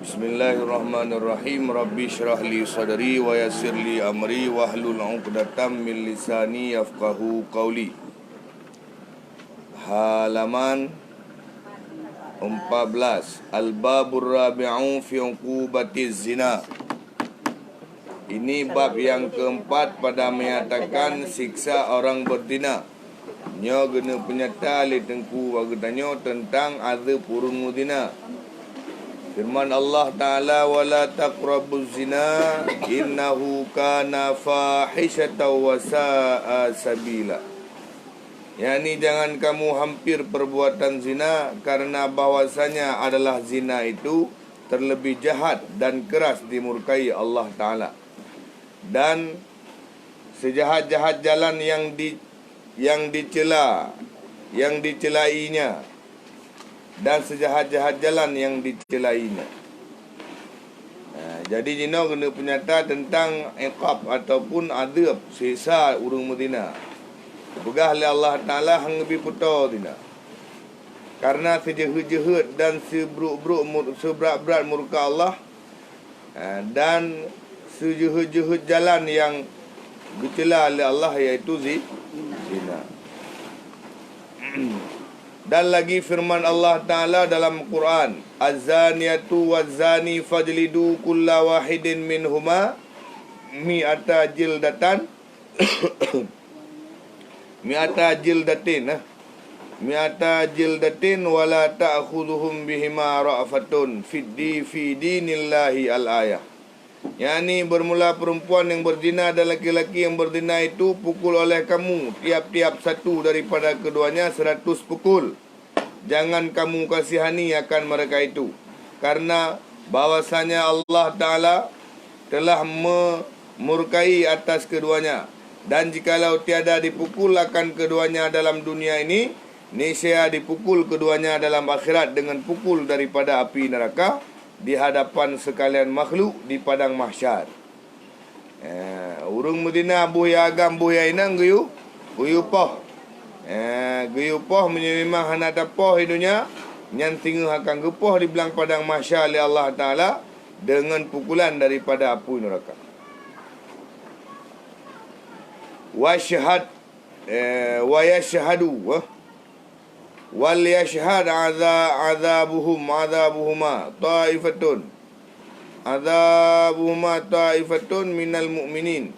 Bismillahirrahmanirrahim. Rabbi syrah li sadri wa yassir li amri wahlul 'uqdatam min lisani yafqahu qawli. Halaman 14. Al-babur rabi'u fi 'uqubatiz zina. Ini bab yang keempat pada menyatakan siksa orang berzina. Nyo gena penyata li tengku wagetanyo tentang azab urun muzina. Firman Allah Ta'ala, wala taqrabuz zina innahu kana fahishatan wa sa'a sabila. Yani jangan kamu hampir perbuatan zina, karena bahwasanya adalah zina itu terlebih jahat dan keras dimurkai Allah Ta'ala. Dan sejahat-jahat jalan yang dicelainya, dan sejahat-jahat jalan yang dicelainya. Jadi zina kena penyata tentang iqab ataupun adab siksa urang berzina. Pegah oleh Allah Ta'ala hang lebih putar zina. Karena sejahat-jahat dan seberat-berat murka Allah, dan sejahat-jahat jalan yang dicela oleh Allah, iaitu zina. Dan lagi firman Allah Ta'ala dalam Quran, az-zaniyatu waz-zani fajlidu kulla wahidin minhuma mi'ata jildatan mi'ata jildatin wala ta'khudhuhum bihima ra'fatun fi dinillahi al-ayah. Yani bermula perempuan yang berzina dan laki-laki yang berzina itu pukul oleh kamu tiap-tiap satu daripada keduanya 100 pukul. Jangan kamu kasihani akan mereka itu, karena bahwasanya Allah Ta'ala telah memurkai atas keduanya. Dan jikalau tiada dipukul akan keduanya dalam dunia ini, niscaya dipukul keduanya dalam akhirat dengan pukul daripada api neraka di hadapan sekalian makhluk di padang mahsyar. Urung Medina buh ya agam buh ya inang guyu poh. Guyu poh memang hana tapoh hidunya nyan tinggal akan gepoh di belang padang mahsyar oleh Allah Ta'ala dengan pukulan daripada api neraka. Wa yashhadu wal yashhad azabuhuma ta'ifatun minal mu'minin.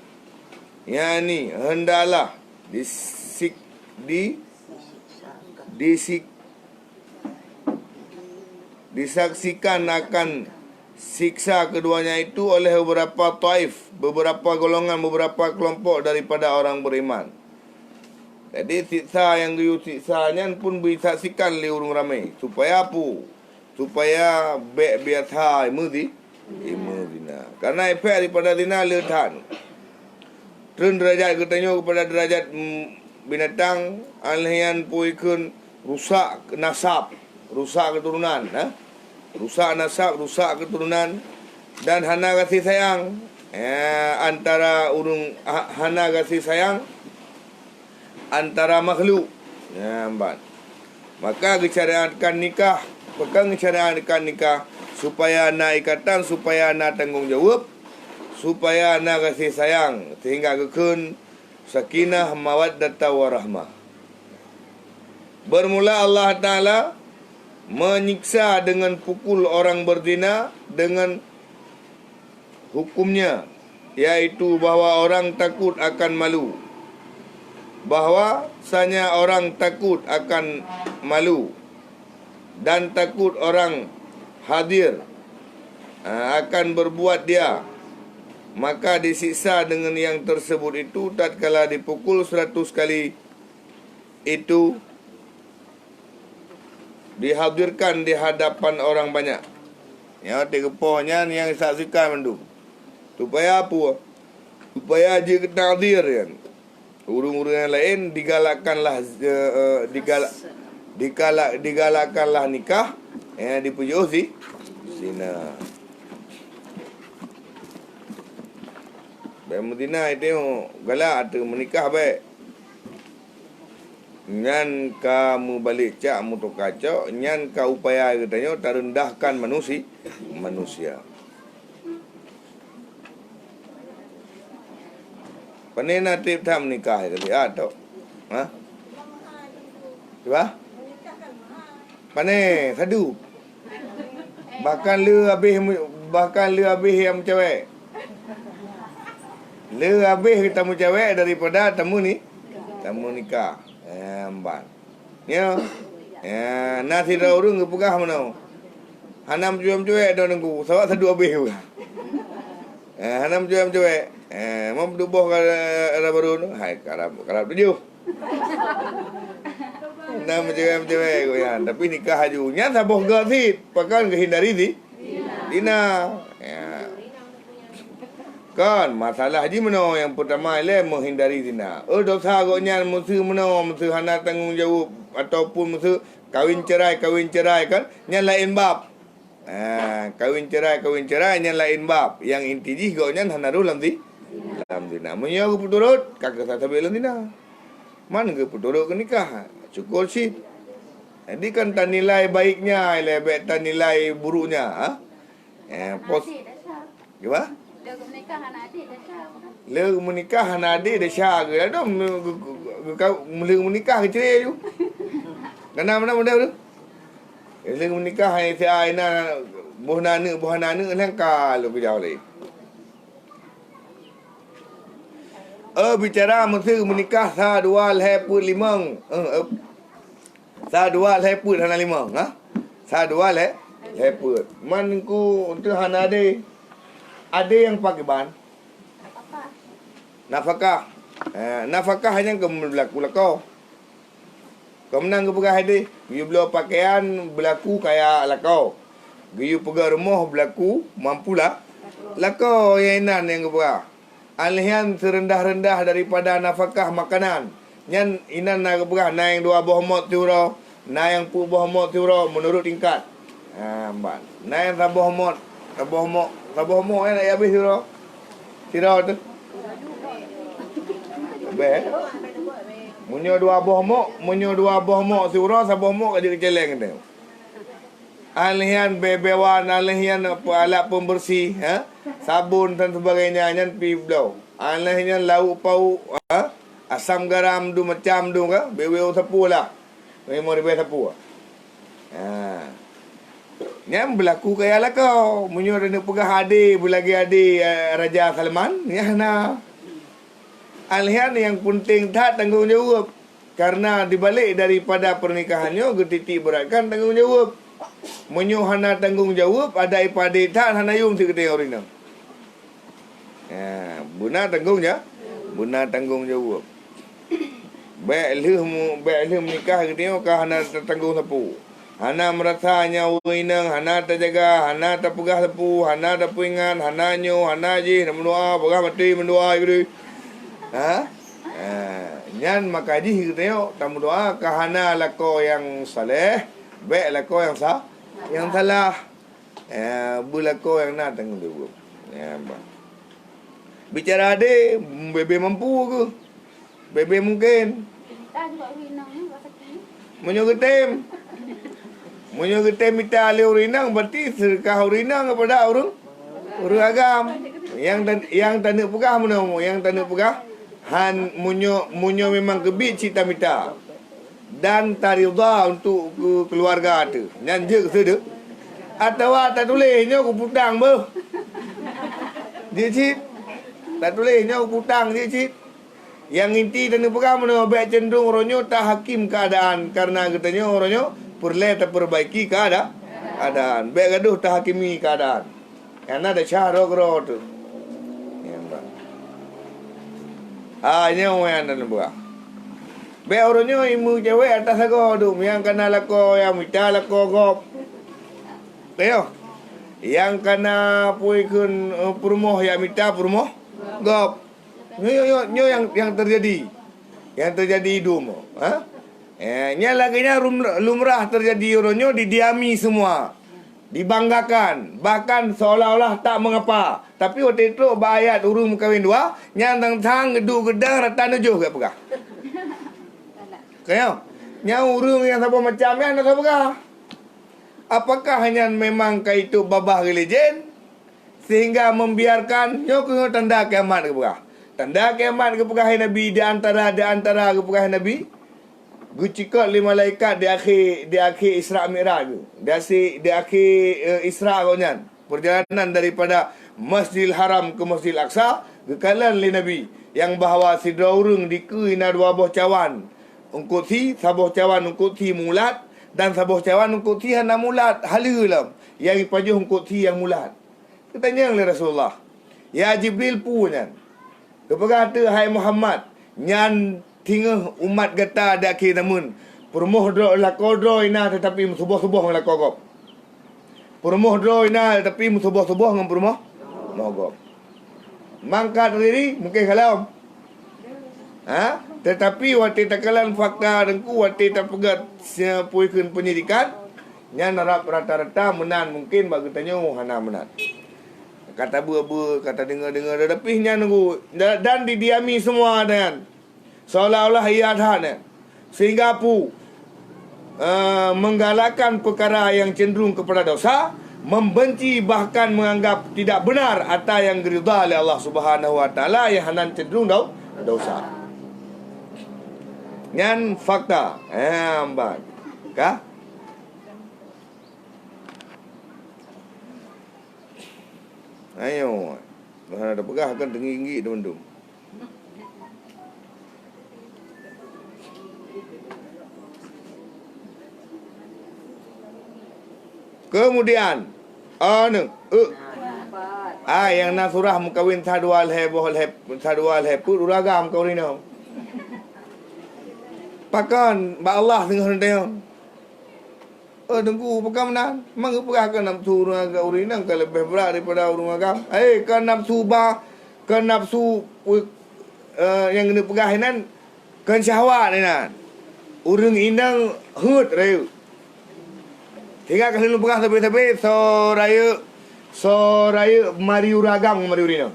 Yani hendaklah disaksikan akan siksa keduanya itu oleh beberapa taif, beberapa golongan, beberapa kelompok daripada orang beriman. Jadi siksa yang siksanya pun disaksikan oleh orang ramai. Supaya apa? Supaya biasa zina. Karena efek daripada zina letan. Turun derajat katanya kepada derajat binatang, alhian puikun rusak nasab, rusak keturunan, rusak nasab, rusak keturunan, dan hana kasih sayang antara urung hana kasih sayang antara makhluk. Maka disyariatkan nikah, supaya ana ikatan, supaya ana tanggungjawab, supaya ana kasih sayang, sehingga kekun sakinah mawaddah warahmah. Bermula Allah Ta'ala menyiksa dengan pukul orang berzina dengan hukumnya, iaitu bahawa orang takut akan malu. Bahwasanya orang takut akan malu dan takut orang hadir akan berbuat dia, maka disiksa dengan yang tersebut itu tatkala dipukul 100 kali itu dihadirkan di hadapan orang banyak. Ya, tiga pohnya yang saksikan mendung. Supaya apa? Supaya dia ketakdir kan. Urung-urung yang lain digalakkanlah digalakkanlah nikah, dipujuk zina. Baik Medina itu galak tu menikah baik. Nyan kamu balik cak mu tu kacau, nyan ka upaya katanya terendahkan manusia. Panena tip tham nikah kali atau? Ha? Cuba? Pane sadu. Bahkan lu habis yang cewek. Lu habis ketemu cewek daripada temu nikah. Amban. Ya. Ya, nasi daurung ke pegah mana? Hanam juam cewek dah nunggu. Sawak sadu habis juga. Hanam juam cewek. Mau berdubuh ke arah baru tu. Hai, karab tujuh. Nama cewek kau ya. Tapi nikah aju. Nya saboh gasit. Pakan kehindari Dina. Ya. Kan masalah haji mana yang pertama ialah menghindari zina. Dosa agaknya mesti hana tanggungjawab ataupun mesti kawin cerai kan nya lain bab. Kawin cerai nya lain bab. Yang inti agaknya hana dalam zina. Munyo ke puturut kagak tak bela zina. Man ke puturut ke nikah. Cukup sih. Jadi kan tak nilai baiknya ialah baik tak nilai buruknya. Pos. Gimana? Lega menikah anak adik dah syah ke ada lega menikah ke cerai tu. Kenapa tu? Lega menikah hai si aina buah nana langkah lu ke jauh lagi. Bicara mesti menikah sa dua leput limang. Sa dua leput hana limang, ha? Sa dua leput. Man ku untuk hana adik. Ada yang pakai ban. Nafkah. Nafkah hanya berlaku lakau. Kau menang ke pegah hadi. Giyu beli pakaian berlaku kayak lakau. Giyu pegah rumah berlaku mampulah. Lakau yang inan yang kepegah. Alihan serendah-rendah daripada nafkah makanan. Yang inan nak kepegah. Na yang dua buah mot tiura. Na yang pu buah mot tiura menurut tingkat. Na yang sabuh mot. Sabuh mo nak habis tira tu. Be. Munyo dua buah mo sura sabuh mo kaje keceleng tu. Alihan bebewan, alihan alat pembersih, sabun dan sebagainya nyan pi blau. Alihan lauk pau, asam garam du macam du ka, beweu sapu lah. Memori be sapu. Yang berlaku kaya lah kau. Munyo ada pegah hadir. Belagi hadir Raja Salman. Ya na. Alihan yang penting tak tanggungjawab. Karena dibalik daripada pernikahannya. Getitik beratkan tanggungjawab. Munyo hana tanggungjawab. Ada ipade tak hana yung si ketia orang. Buna tanggungjawab. Baik lih menikah ketia. Kah hana tanggung sapu. Hana merasanya uinang, hana terjaga, hana terpegah tepu, hana terpingan, hana nyo, hana ji, mendoa, pegah mati mendoa gitu. Nyan makaji kita yo, tamu doa kahana lako yang saleh, baik lako yang salah. Bulako yang nak tanggung jawab. Bicara ade, bebe mampu ke? Bebe mungkin. Menyogetem. Munyo kita minta alih urinang berarti sedekah urinang kepada orang agam. Yang tanda pegah mana? Yang tanda pegah munyo memang kebit cita minta. Dan taridha untuk keluarga tu. Nyanjek sudah. Atau tak tulisnya aku putang ber. Dia cip. Tak tulisnya aku putang dia cip. Yang inti tanda pegah mana? Baik cenderung orangnya tak hakim keadaan karena katanya orangnya perlu terperbaiki keadaan. Baik gaduh tak hakimi keadaan. Karena ada cara tu. Ini orang yang buat. Baik orangnya imu cewek atas aku tu. Yang kena lako, yang minta lako kop. Tengok. Yang kena puikun permoh, yang minta permoh kop. Nyo yang terjadi. Yang terjadi hidung. Nya laginya lumrah terjadi orangnya didiami semua. Dibanggakan. Bahkan seolah-olah tak mengapa. Tapi waktu itu bayat urung kahwin dua. Yang tentang gedung gedang rata nujuh ke pegah. Kaya nya urang yang siapa macam yang nak apa? Apakah hanya memang itu babah religion sehingga membiarkan nyo ke tanda kiamat ke pegah. Tanda kiamat ke pegah Nabi di antara ke pegah Nabi. Gucikot lima malaikat di akhir Isra Mi'raj tu. Di akhir Isra kau nyan. Perjalanan daripada Masjidil Haram ke Masjidil Aqsa, kekalan li Nabi yang bahawa sidra urang dikeina dua buah cawan. Ungkut si sabuh cawan ungkut si mulat dan sabuh cawan ungkut si hana mulat halalam. Yang ipajuh ungkut si yang mulat. Ketanya oleh Rasulullah, ya Jibril punya. Kepada hai Muhammad, nyan tinggal umat gata ada akhir namun permoh dro la kodro ina tetapi subuh-subuh la kogop. Permoh dro ina tetapi subuh-subuh ngam permoh mogop. Mangkat diri mungkin kalau. Tetapi waktu takalan fakta dengku waktu tapegat puikeun penyidikan nya narap rata-rata menan mungkin bagi tanya hana menan. Kata ber kata dengar-dengar lebihnya nunggu dan didiami semua dan seolah-olah ia ada sehingga menggalakkan perkara yang cenderung kepada dosa, membenci bahkan menganggap tidak benar atau yang ridha oleh Allah Subhanahu wa taala yang hanan cenderung dosa. Nyan fakta ambat kah? Ayo, mana ada pegah akan tinggi-tinggi teman-teman. Kemudian, yang nasurah mukawin tadwal put uragam kau ni no. Pakan, ba Allah tengah hendak. Tengku pakai mana? Mang apa kan nafsu urang agak urinang kalau lebih berat daripada urang agam. Kan nafsu yang kena pegahinan kan syahwat ni nan. Urang inang hut rayu. Tiga kali lu pegah tapi so raya mari uragam mari urinang.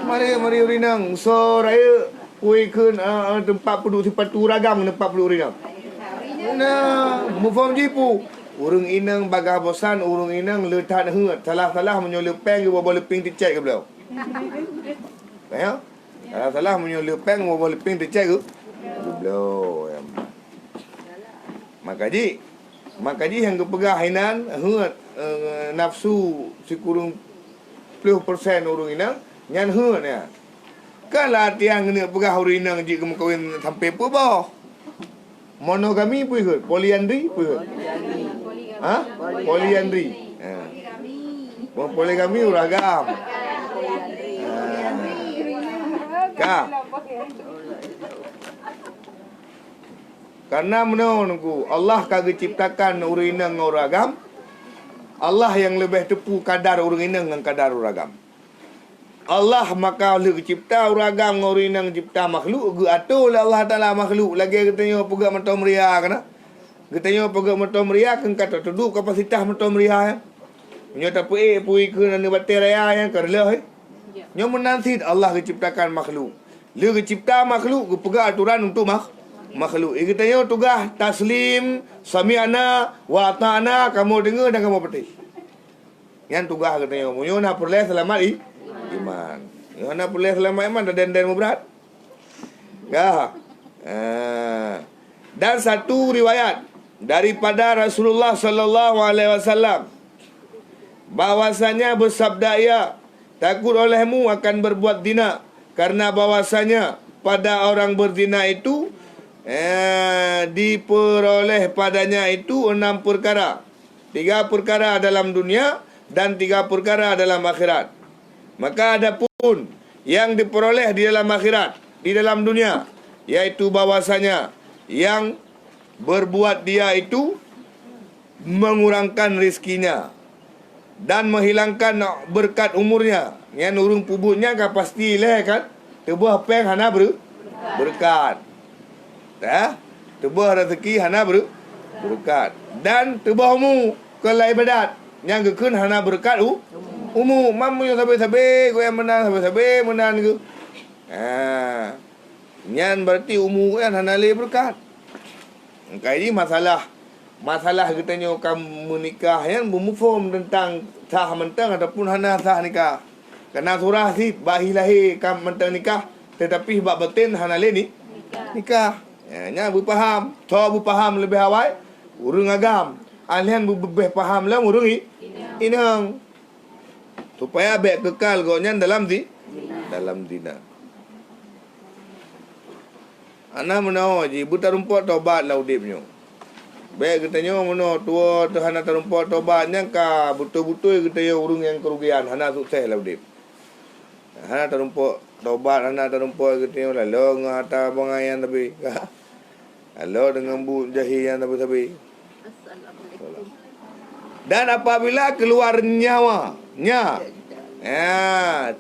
Mari urinang so raya puikeun tempat penduduk sifat uragam tempat penduduk urinang. Nah, mufam jipu. Urang inang bagah bosan, urang inang letat hut. Salah-salah menyolepeng ke bawa leping dicek ke belau. Ya? Salah-salah menyolepeng bawa leping dicek ke belau. Makaji yang kepegah inan hut nafsu sikurung 10% urang inang nyan hut ya. Kan latihan kena pegah urang inang jika mengkawin sampai apa bawah. Monogami pun ikut, poliandri pun ikut. Poliandri. Poligami uragam. Kah? Karena menurutku Allah kagak ciptakan urang uragam. Allah yang lebih tepu kadar urang dengan kadar uragam. Allah maka oleh cipta uragam ngorinang cipta makhluk ge atur oleh Allah Taala makhluk lagi katanya pegak mata meria kana katanya pegak mata meria kan kata tuduk kapasitas mata meria nyo tapi puikeun anu bater raya yang kerleh nyo menanti Allah ciptakan makhluk le cipta makhluk ge pegak aturan untuk makhluk katanya tugas taslim sami'na wa ata'na kamu dengar dan kamu peti yang tugas katanya munyo na perle selamat iman. Mana boleh selamat iman dan berat. Ya. Dan satu riwayat daripada Rasulullah sallallahu alaihi wasallam bahwasanya bersabda ia, takut olehmu akan berbuat zina karena bahwasanya pada orang berzina itu diperoleh padanya itu 6 perkara. 3 perkara dalam dunia dan 3 perkara dalam akhirat. Maka ada pun yang diperoleh di dalam akhirat, di dalam dunia, yaitu bahwasanya yang berbuat dia itu mengurangkan rezekinya dan menghilangkan berkat umurnya. Yang urung pubutnya kan pasti leh kan, tebuh peng hana berkat. Tebuh rezeki hana berkat. Dan tebuhmu kalau ibadat yang gekun hana berkat mamu yang sabar-sabar, kau yang menang sabar-sabar menang ke. Nyan berarti umur kan hanale berkat. Kali ini masalah katanya kamu menikah yang bermufum tentang sah mentang ataupun hana sah nikah. Karena surah si bahi lahir kam mentang nikah, tetapi bab batin hanale ni nikah. Ya, nya berfaham, berfaham lebih awal urang agam. Alian lebih faham lah urang inang. Supaya baik kekal gonya dalam dina. Ana menawa ji buta rumput tobat lah udipnya. Baik katanya mana tua tu hana terumput tobatnya ka betul-betul katanya urang yang kerugian hana sukses lah udip. Hana terumput tobat hana terumput katanya lalu ngata bangayan tapi. Lalu dengan bu jahian tapi. Dan apabila keluar nyawanya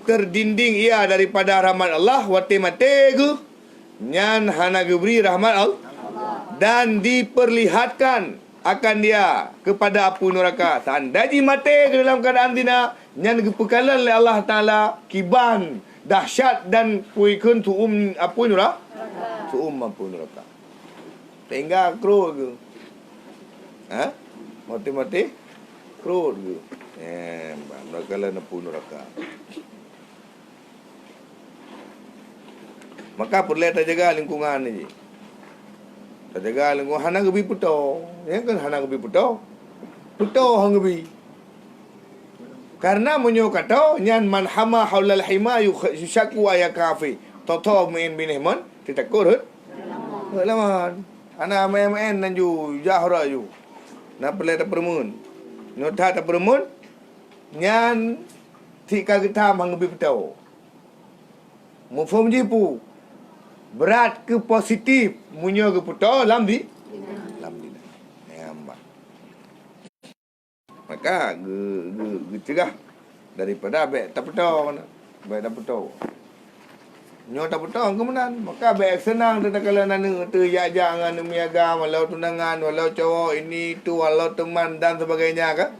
terdinding ia daripada rahmat Allah mate nyan hana geberi rahmat Allah dan diperlihatkan akan dia kepada api neraka. Sandaji mate ke dalam keadaan dina nyan kepekalan oleh Allah Taala kiban dahsyat dan puikun tuum api neraka. Tuum api neraka. Sehingga kru ke. Mati kru ke. Mereka lah api neraka. Maka perlu kita jaga lingkungan ni. Kita jaga lingkungan. Hana gebi puto. Ya kan hana gebi puto. Puto hang gebi. Karena menyo kata nyan man hama haulal hima yushaku ayakafi. Toto main binehman titakur. Laman. Ana main nanju jahra ju. Na perlu ta permun. Nyota ta permun. Nyan tika kita hang gebi puto. Mufum jipu. Berat ke positif munyo ke puto lam di maka ge cegah daripada baik tak puto baik tak puto nyo tak puto kemenan maka baik senang tetakala nana tu ya jangan miaga walau tunangan walau cowok ini tu walau teman dan sebagainya ka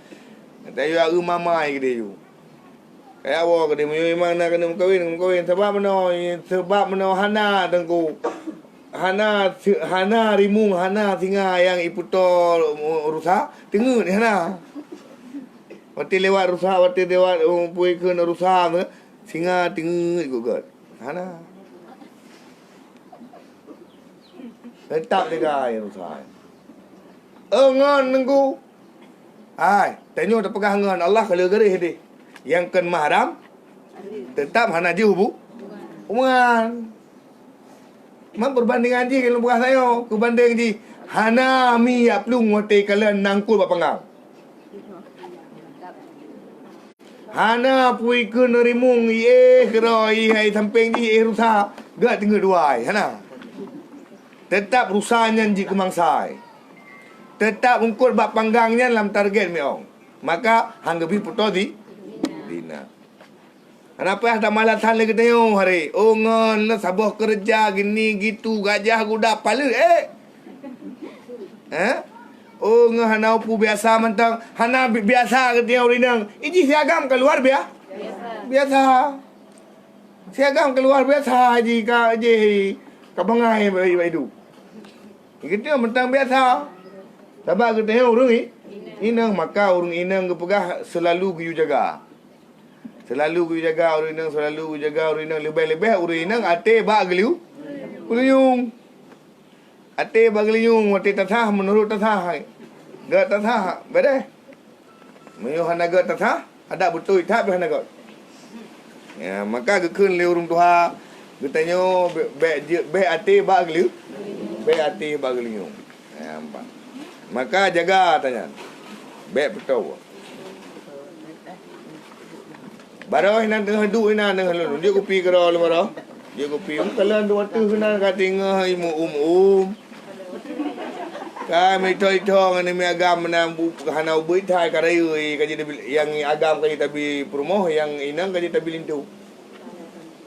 tayo aku mamai ke dia kayak awak ke dia mana kena kawin sebab mana hana tengku hana rimung hana singa yang iputo rusak tengok ni hana waktu lewat rusak waktu lewat puai ke rusak singa tengok ikut hana tetap dia yang rusak ngan tengku ai tanya tak pegang ngan Allah kalau gerih dia yang kan mahram tetap hana je hubungan man berbandingan je kalau bukan saya kubanding je hana mi aplung wote kalian nangkul bapangang hana pui ke nerimung keroi hai samping je rusak gak tinggal duai hana tetap rusaknya je kemangsai tetap ungkut bak panggangnya dalam target meong maka hanggabi puto di dina. Kenapa ada malatan lagi tengok hari? Oh ngon lah sabah kerja gini gitu gajah gudak pala Oh ngah hana pu biasa mentang hana biasa ke tengok rinang. Iji siagam keluar biasa. Siagam keluar biasa jika je kabangai baidu. Gitu mentang biasa. Sebab ke tengok urang inang maka urang inang ke pegah selalu guyu jaga. Selalu ku jaga orang inang, selalu ku jaga orang inang. Lebih-lebih orang inang ate bak geliu. Geliung. Ate bak geliung. Ate tatah menurut tatah. Gak tatah. Beda. Menyuh hana gak tatah. Ada betul tak hana gak. Ya, maka gekun le urung tuha. Getanyo be ate bak geliu. Be ate bak geliung. Ya, maka jaga tanya. Be betul. Baru hinan tengah duk hinan tengah lalu dia kopi kerol baru dia kopi kalau dua tu hinan katinga imu kami toy-toy ni agam menang hana ubui thai karai kaji yang agam kaji tabi promoh yang inang kaji tabi lintu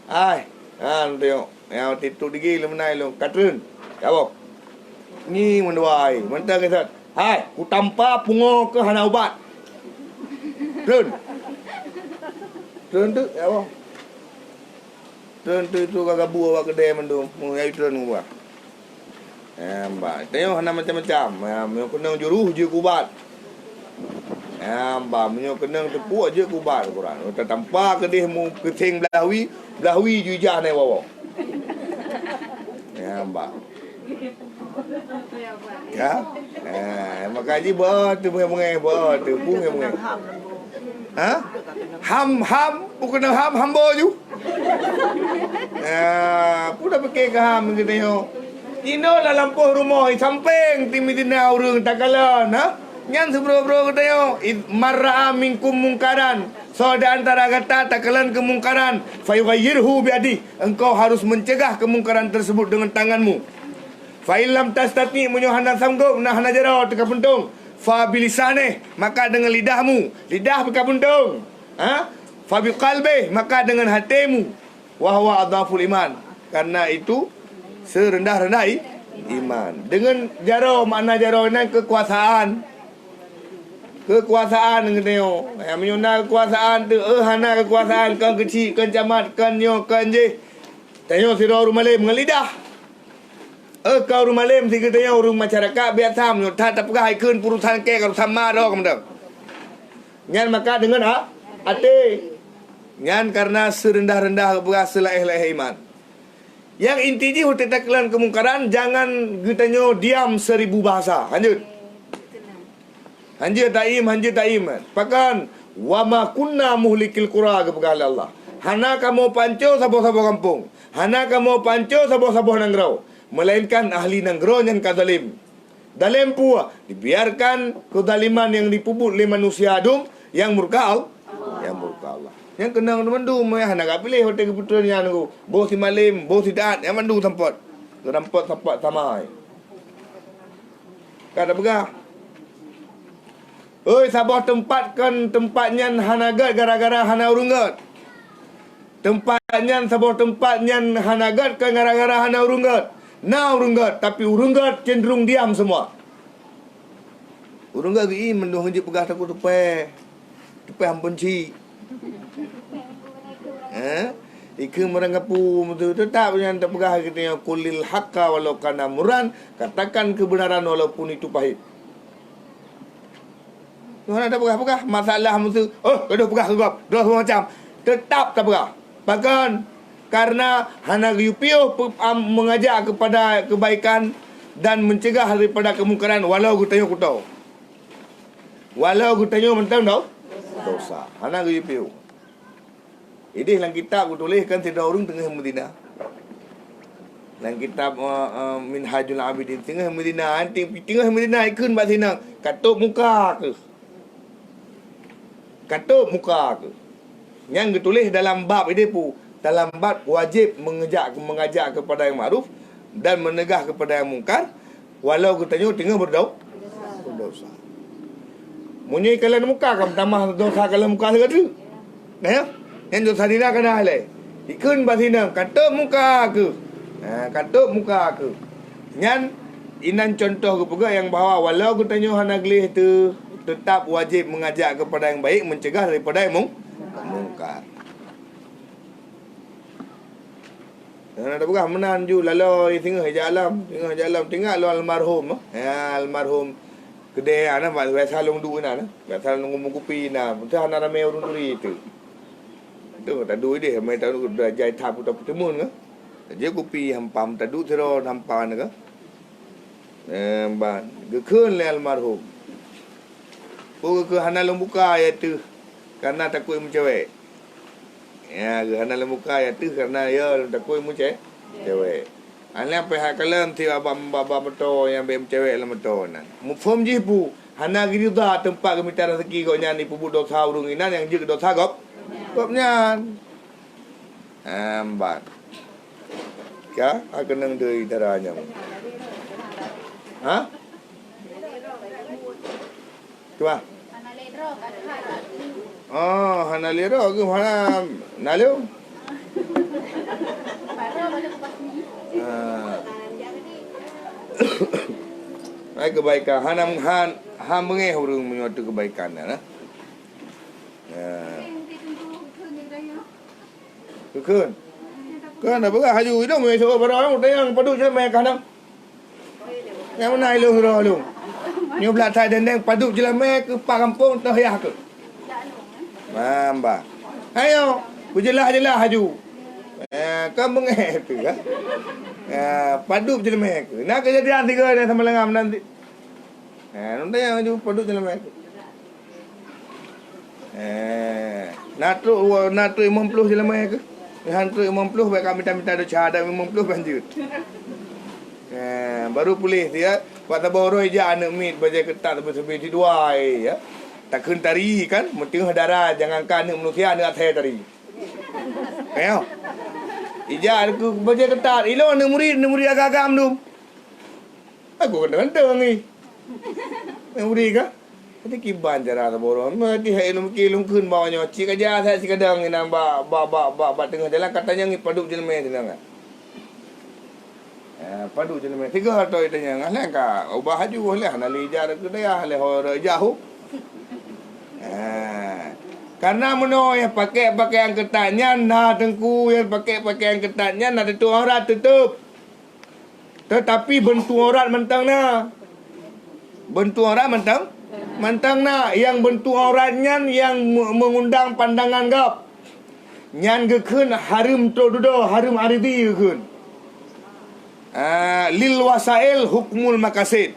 ai tengok yang titu digi lemenai lo katrun apa ni menduai mentang kesat hai ku tampa pungo ke hana ubat Run tu apa? tu gabu awak kedai mendung. Mu ai turun gua. Mbak, tengok hana macam-macam. Mu kena juruh je kubat. Mbak, mu kena tepuk je kubat Quran. Tak tanpa kedih mu keting belahui jujah nai wawa. Mbak. Ya. Makanya buat tu mengai buat tu mengai. Ha? Ham bukan ham boju. Pun dah pakai ke ham kita tengok. Tino lah lampuh rumah samping timidina urang takalan, ha? Nyan sebro-bro kita tengok. Marra minkum mungkaran. So di antara kata takalan kemungkaran, fayughayyirhu biadi. Engkau harus mencegah kemungkaran tersebut dengan tanganmu. Fa illam tastati munyuhana sanggup nah najara teka puntung. Fa bilisane maka dengan lidahmu, lidah teka puntung. Fa biqalbi maka dengan hatimu. Wa huwa adhaful iman. Karena itu serendah-rendah iman. Dengan jaro makna jaro ni kekuasaan. Kekuasaan kita tengok. Menyuna kekuasaan tu hana kekuasaan kan kecil kan camat kan nyo kan je. Tengok sira rumah lem dengan lidah. Kau rumah lem si kita tengok rumah masyarakat biasa menyo tak pegah ikun purusan ke kalau sama dah kamu dah. Nyan maka dengan hati. Nyan karena serendah-rendah kepegah selaih-laih iman. Yang inti je untuk taklan kemungkaran jangan kita tengok diam 1000 bahasa. Lanjut. Hanja taim. Pakan wa ma kunna muhlikil qura kepegah Allah. Hana kamu panco sabo-sabo kampung. Hana kamu panco sabo-sabo nangrau. Melainkan ahli nanggro yang kazalim. Dalam pua dibiarkan kezaliman yang dipuput oleh manusia adum yang murka Allah. Yang kena mandu hana ka pilih hotel keputusan yang aku. Bos si malim, bos si taat yang mandu tempat. Tempat samai. Kata begah. Oi sabah tempatkan tempatnya hanagat gara-gara hana urunggat. Tempatnya sabah tempatnya hanagat kan gara-gara hana urunggat. Nah urunggat tapi urunggat cenderung diam semua. Urunggat gi mendung je pegah takut tepe hampunci. Iku merangapu betul tetap yang tak pegah kita kulil haqqa walau kana muran, katakan kebenaran walaupun itu pahit. Tuhan ada pegah masalah mesti gaduh pegah dua macam tetap tak pegah. Bahkan karena hana yupiu mengajak kepada kebaikan dan mencegah daripada kemungkaran walau gutanyo kutau. Walau gutanyo mentang dosa. Hana yupiu. Ini dalam kitab tuliskan tidak orang tengah Madinah. Dalam kitab Minhajul Abidin tengah Madinah, tengah Madinah ikun bat sina katup muka ke. Yang ditulis dalam bab ini dalam bab wajib mengajak kepada yang ma'ruf dan menegah kepada yang mungkar walau katanya tengah berdosa. Munyi kalian muka kan tambah dosa kalian muka segala. Nah, yang dosa dina kena halai. Ikun basina kata muka ke. Kata muka ke. Nyan inan contoh ke pega yang bahawa walau katanya hana gelih tu tetap wajib mengajak kepada yang baik, mencegah daripada yang mungkar. Dan ada pegah menan ju lalu tengah jalan tengah lu almarhum almarhum kedai ana biasa long du na biasa long kopi na ta na rame urun duri tu tak du dia mai ta dah jai thap tu temun ke je kopi hampam ta du thero hampan ke ban ke keun le almarhum ke hana long buka ya tu karena takut mencewek. Ya, kerana lemuka ya tu karena ya takut mu cewek. Ana pihak kalam ti baba meto yang bem cewek la meto nan. Mu form ji pu hana giri dah tempat kemita rezeki kau nyan ni pu dosa urung inan yang je dosa gop. Gop nyan. Ambat. Kya akan nang deui daranya. Ha? Coba. Hana lero ke mana naleu? Baik kebaikan han mengeh urung menyatu kebaikan nah. Kekun. Kan apa kan haju itu mai so barang tayang padu je mai kadang. Yang mana lu hero lu? Nyu belah tai dendeng padu je mai ke pak kampung tah yah ke. Mamba. Ayo, bujelah haju. Kan mengeh tu kan. Padu je mai ke. Nak kejadian tiga ni sama lengam nanti. Nanti yang haju padu je mai ke. Natu 50 je mai ke. Hantu 50 baik kami minta doa ada 50 banjir. Baru pulih dia buat taboro aja anak mit baca ketat tapi di dua ya. Tak kun tari kan menting darah jangan kan manusia anak athai tari. Ayo. Ija aku baca ketat ilo anak murid agak-agak amdum. Aku kena ni. Murid kan? Jadi kiban cara taboro. Mati ilmu kun bawanya cik aja saya si kadang ni nang ba tengah jalan katanya ngi paduk jelme tenang. Paduk jelme tiga harto itu nya ngalah ka ubah haju oleh nali jar ke dia oleh hor jauh. Karena meno yang pakai pakaian ketatnya nah tengku yang pakai pakaian ketatnya nah itu orang tutup. Tetapi bentuk orang mentang nah. Bentuk orang mentang na yang bentuk auratnya yang mengundang pandangan gap. Nyan gekun harim todudo harim aridi gekun. Lil wasail hukmul makasid.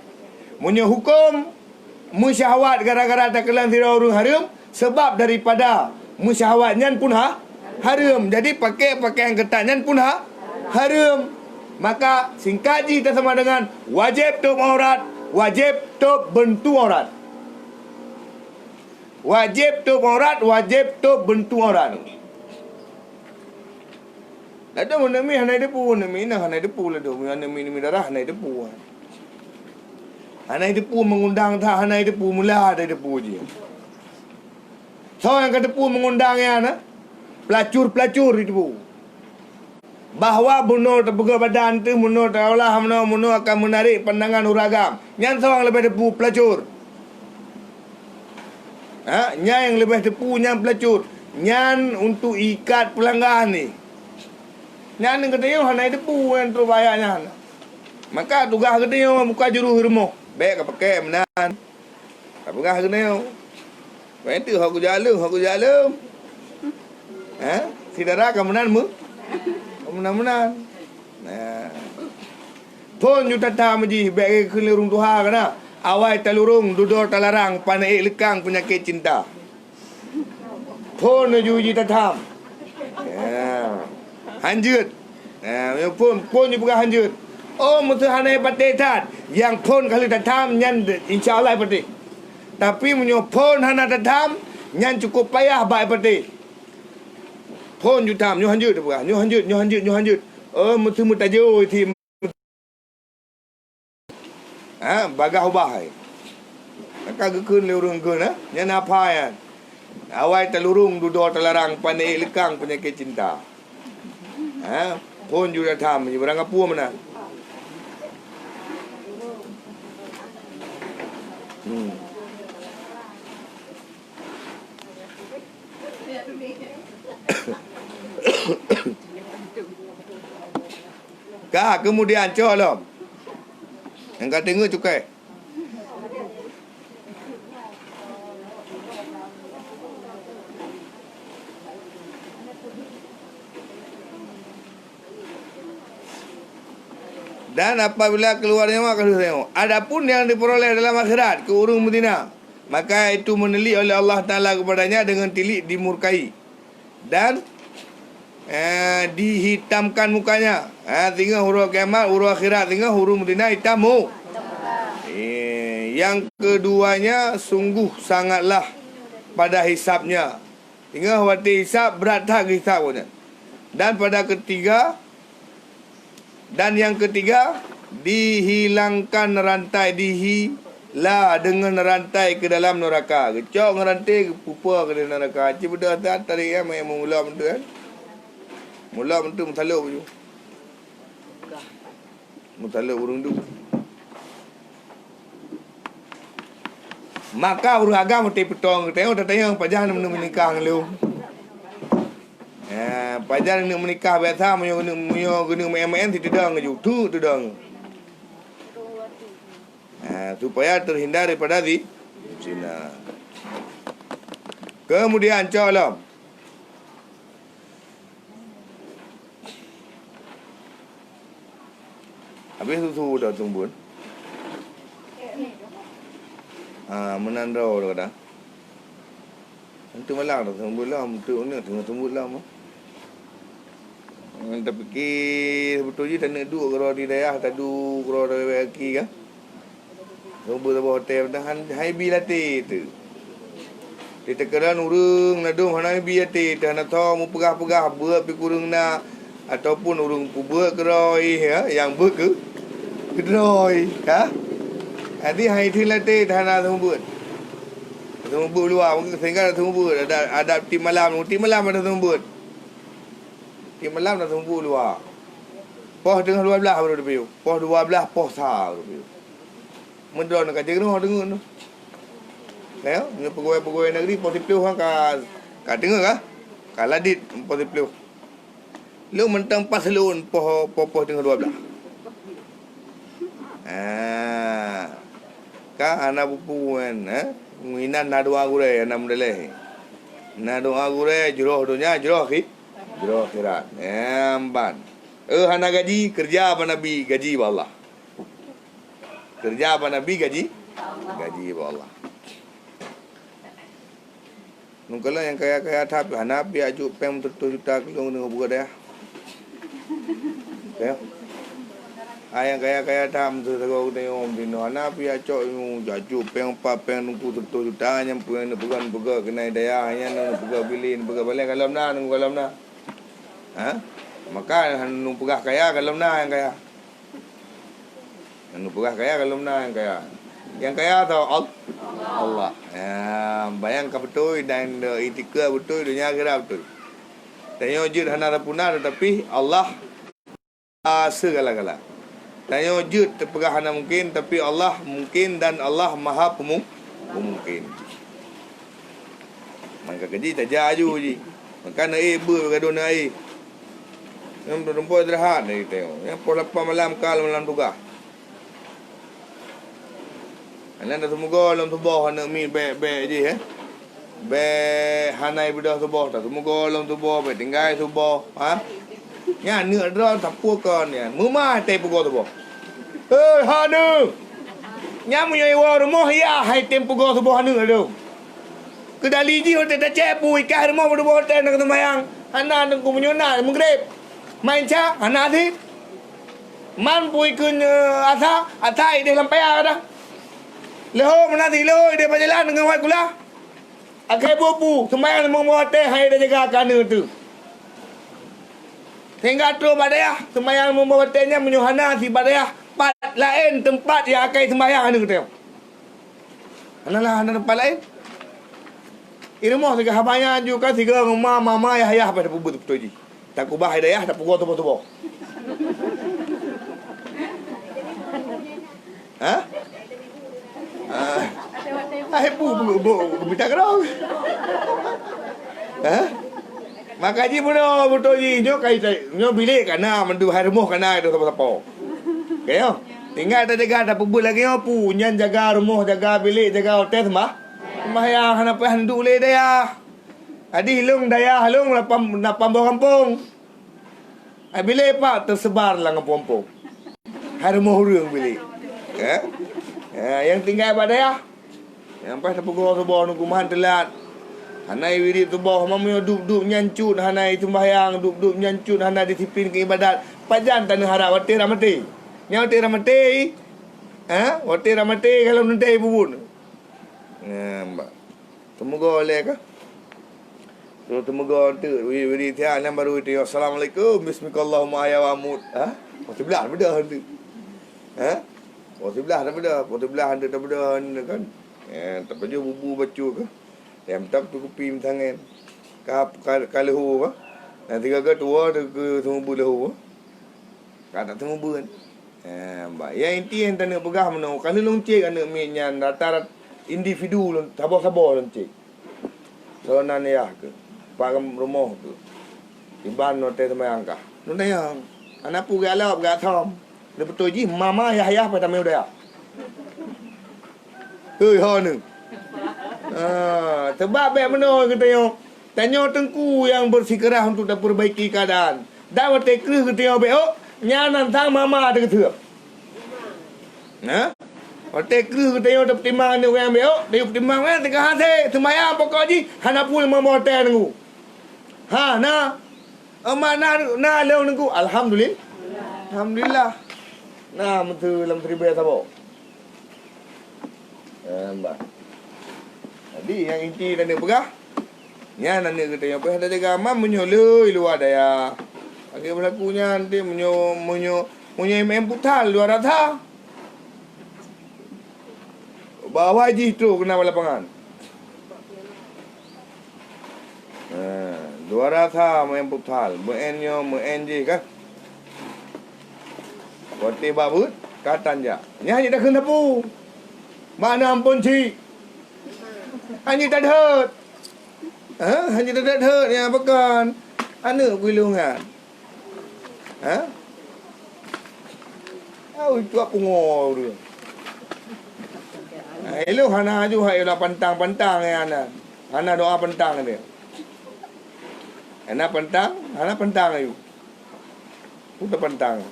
Munyo hukum musyahwat gara-gara tak kelan tira urung harim sebab daripada musyahwatnya pun harim. Jadi pakai pakaian ketatnya pun harim. Maka singkaji tak sama dengan wajib tutup aurat, wajib tutup bentuk aurat. Wajib tutup aurat, wajib tutup bentuk aurat. Ada mana mi hanai depu, mi na hanai depu lah tu, hanai mi darah hanai depu. Hanai depu mengundang tak hanai depu mula ada depu je. So yang ke depu mengundangnya na pelacur itu. Bahawa bunuh terbuka badan tu bunuh taulah bunuh akan menarik pandangan uragam. Nyan seorang lebih depu pelacur. Nyan yang lebih depu nyan pelacur. Nyan untuk ikat pelanggan ni. Nyan yang katanya hanai depu yang terbayaknya. Maka tugas katanya buka juru rumah. Baik pakai menan. Tugas katanya. Baik tu aku jalan. Si darah kemenan mu. Menan. Pon juta tamaji baik kelurung tuha kana. Awai talurung dudor talarang panai lekang penyakit cinta. Pon juji tatam. Hanjut. Pon juga hanjut. Oh mutu hanai patetat. Yang pon kali tatam nyan insyaallah pati. Tapi munyo pon hana tatam nyan cukup payah baik pati. Pon jutam nyo hanjut apa? Nyo hanjut. Oh mutu mutajo ti. Bagah ubah. Maka gekun lurung kun nyan apa ya? Awai telurung dudor telarang pandai lekang penyakit cinta. Pon juga tam ni barang apa mana? Kemudian colom. Yang kata tengok cukai. Dan apabila keluarnya maka tengok. Adapun yang diperoleh dalam akhirat ke urung Madinah, maka itu menelik oleh Allah Ta'ala kepadanya dengan tilik dimurkai. Dan dihitamkan mukanya. Tinggal huruf kiamat, huruf akhirat, tinggal huruf Madinah hitamu. Yang keduanya sungguh sangatlah pada hisapnya. Tinggal waktu hisap berat tak hisapnya. Dan pada ketiga yang ketiga dihilangkan rantai dihila dengan rantai ke dalam neraka. Kecok rantai pupa ke dalam neraka. Cik benda tak tarik ya mai mula bentu kan. Mula bentu mutaluk je. Mutaluk urung tu. Maka urang agama te petong tengok tanya pajah nak menikah lu. Pajar nak menikah biasa kena main-main ti tedang je tu tedang. Supaya terhindar daripada zina. Kemudian colom. Habis susu dah tumbun. Menandau dah kata. Nanti malam dah tumbun lah. Tengah tumbun lah. Tak fikir betul je tak nak duduk kalau di daerah tak duduk kalau ada lelaki kan. Tumbun sebuah hotel tahan haibi latih tu. Dia terkeran urung nadung hana haibi latih. Tahan tahu mu pegah-pegah buat pi kurung nak ataupun urung pu buat keroi ya yang buat ke kedroi ha. Adi hai thi latih tahan tumbun. Tumbun luar mungkin sehingga tumbun ada tim malam ada tumbun. Tim malam dah tunggu luar. Pos tengah 12 baru dia piu. Pos 12 pos sah baru piu. Mendron kat jenguh dengun tu. Ya, ni pegawai negeri pos piu hang ka tengah ka. Ka ladit pos piu. Lu mentang pas lun pos tengah 12. Ka anak pupu kan, Nginan na doa gure anak mudale. Na doa gure juroh dunia juroh akhirat. Emban. Hana gaji kerja apa Nabi gaji ba Allah. Kerja apa Nabi gaji ba Allah. Nungkala yang kaya-kaya thap hana pi aju pem 7 juta kelong dengan buka dia. Ya. Ayang kaya-kaya thap tu sagau tengok dino hana pi aju pem 4 pem 7 juta yang puan bukan buka kena daya hanya buka bilin buka balik kalam na. Maka nu pegah kaya kalau na yang kaya. Nu pegah kaya kalau na yang kaya. Yang kaya tahu Allah. Bayangkan betul dan itikad betul dunia akhirat betul. Tanya wujud hana rapuna tetapi Allah segala-gala. Tanya wujud terpegah hana mungkin tapi Allah mungkin dan Allah Maha Pemungkin. Maka kerja tak jaju je. Maka nak bergaduh nak yang perempuan terhad ni tengok. Yang pukul 8 malam malam tugas. Anak dah semoga dalam tubuh nak mi baik je Baik hanai bedah tubuh tak semoga dalam tubuh baik tinggal tubuh Nya nak drone tak pukan ya. Mumah tai pukul tubuh. Hanu. Nya munyo iwa rumah ya hai tempo go tubuh hanu ado. Kedali ji hotel dah cepu ikan rumah bodoh hotel nak temayang. Anak nak kumunyo mengrep. Main ca anak thi man pui kun asa ide lampai ada leho mana thi leho ide berjalan dengan wat kula akai bobu sembahyang mau hotel hai ide jaga kana tu hingga tu badaya sembahyang mau hotelnya menyuhana si badaya pat lain tempat yang akai sembahyang anu tu analah tempat lain irmo tiga habanya juga tiga rumah mama ayah pada bubu tu ji. Tak kubah hidayah tak pukul tubuh-tubuh. Minta kerong. Maka ji betul ji nyo kai nyo bilik kana mendu hari rumah kana itu apa-apa. Okey. Tinggal tak jaga tak pebul lagi pu nyan jaga rumah jaga bilik jaga hotel semah yang hana pah hendu le dia. Adi hilung daya halung nak pambau kampung. Bilik pak tersebar lah kampung. Hari mohurung bilik. Yang tinggal pada ya. Yang pas pukul subuh nunggu mahan telat. Hanai wirid subuh mamu duduk nyancut hanai sembahyang duduk nyancut hanai disiplin ke ibadat. Pajan tanah harap wati ramati. Nya wati ramati. Wati ramati kalau nanti bubun. Mbak. Semoga oleh ke? So temoga tu wiri tian yang baru itu assalamualaikum bismillahirrahmanirrahim ya wamut sebelah benda tu sebelah dah benda sebelah anda dah benda kan tak perlu bubu baca ke yang tak tu kopi tangan kalau nanti kagak tua ke semua lahu kan tak semua kan yang inti yang tak nak pegah mana kalau lonceng anak minyan rata individu sabar-sabar lonceng so nan ya ke Pak rumah tu. Iban no te temayang ka. No tayang. Anapu ga alap ga thom. Le betul ji mama ya pa tamai udah. Ha ni. Sebab baik mana kita yang tanya tengku yang bersikeras untuk perbaiki keadaan. Dah wate kru kita yang beok, nyanan sang mama ada kethup. Nah, wate kru kita yang pertimbangan yang beok, dia pertimbang kan tengah hati, semaya pokok ji, hana pul mama hotel nunggu. Ha, na, na leo nunggu, alhamdulillah, alhamdulillah. Nah, betul dalam seribu sabo. Mbak. Jadi yang inti dan dia pegah. Nya nanya kita yang apa ada jaga mam menyoloi luar daya. Bagi berlakunya nanti menyo putal luar rata. Bawah ji tu kena lapangan. Luar rata putal, menji kan. Wati babut katan ja. Nya hanya dah kena pu. Mana ampun ci. Hanya tak hurt. Hanya tak hurt ya bukan. Anu gulungan. Itu aku ngor dia. Hello hana ju hai la pantang ya ana. Hana doa pantang dia. Hana pantang ayu. Udah pantang.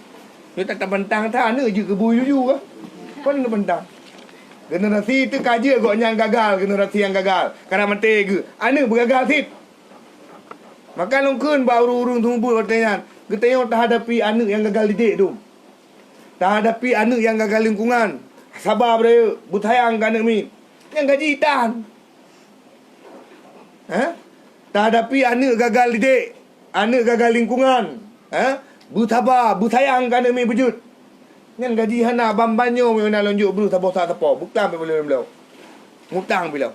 Dia tak pantang tha anu je kebuyu ju ke. Pun pantang. Generasi itu kaji agak yang gagal, generasi yang gagal. Karena mati ke. Anu bergagal sit. Maka lungkun baru urung tumbuh pertanyaan. Kita yang tak hadapi anak yang gagal didik tu. Tak hadapi anak yang gagal lingkungan. Sabar ber butayang kan mi. Yang gaji hitam. Tak hadapi anak gagal didik, anak gagal lingkungan. Butabar, butayang kan mi wujud. Ngan gaji hana bambanyo me nak lonjuk belu tapo tapo. Bukan pe boleh belau. Ngutang belau.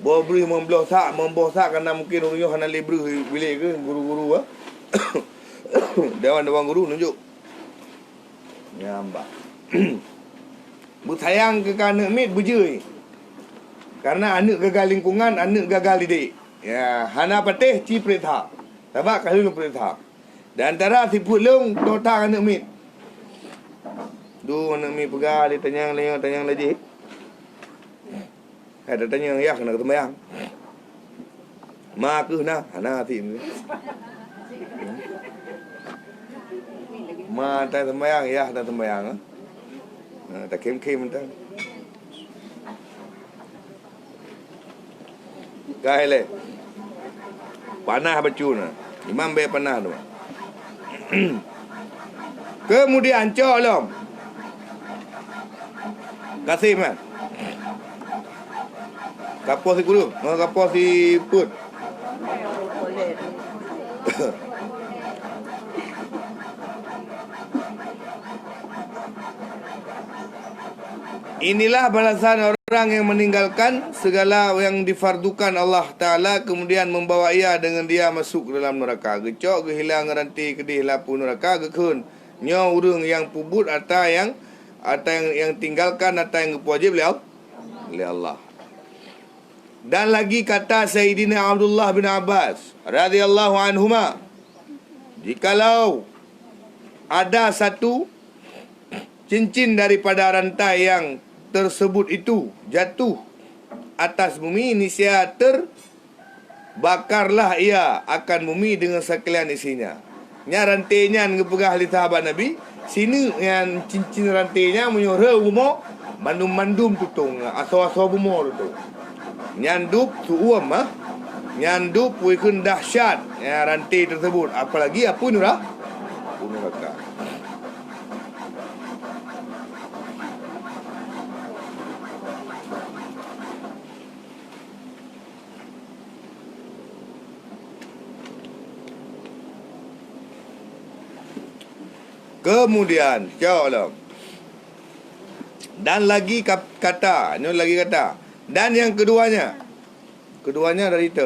Bo beri membosak kerana mungkin orang hana lebru bilik ke guru-guru dewan guru nunjuk. Nyambak. Sayang ke kana mit bujui. Karena anak gagal lingkungan, anak gagal didik. Ya, hana patih ci perintah. Sebab kalau perintah. Dan antara si pulung notang anak mit. Anak mit pegang dia tanyang lagi. Ada tanyang ya kena ketemayang. Ma ke na, hana si ni. Ma tak temayang ya, tak temayang. Tak kem tak. Gai le. Panah bacuna. Imam be panah tu. Kemudian colom. Kasih man. Kapos si guru, kapos si put. Inilah balasan orang yang meninggalkan segala yang difardukan Allah Ta'ala, kemudian membawa ia dengan dia masuk ke dalam neraka. Gecok, kehilang, ranti, kedih, lapu neraka, gekun. Nyo urung yang pubut atau yang tinggalkan atau yang wajib oleh Allah. Dan lagi kata Sayyidina Abdullah bin Abbas radhiyallahu anhuma, jikalau ada satu cincin daripada rantai yang tersebut itu jatuh atas bumi, niscaya terbakarlah ia akan bumi dengan sekalian isinya. Nya rantainya ngepegah li sahabat Nabi, sini yang cincin rantainya menyuruh bumo mandum tutung aso bumo tu. Nyandup suuam nyandup wikun dahsyat ya rantai tersebut, apalagi apa neraka. Kemudian jawab. Dan lagi kata, ini lagi kata. Dan yang keduanya dari itu.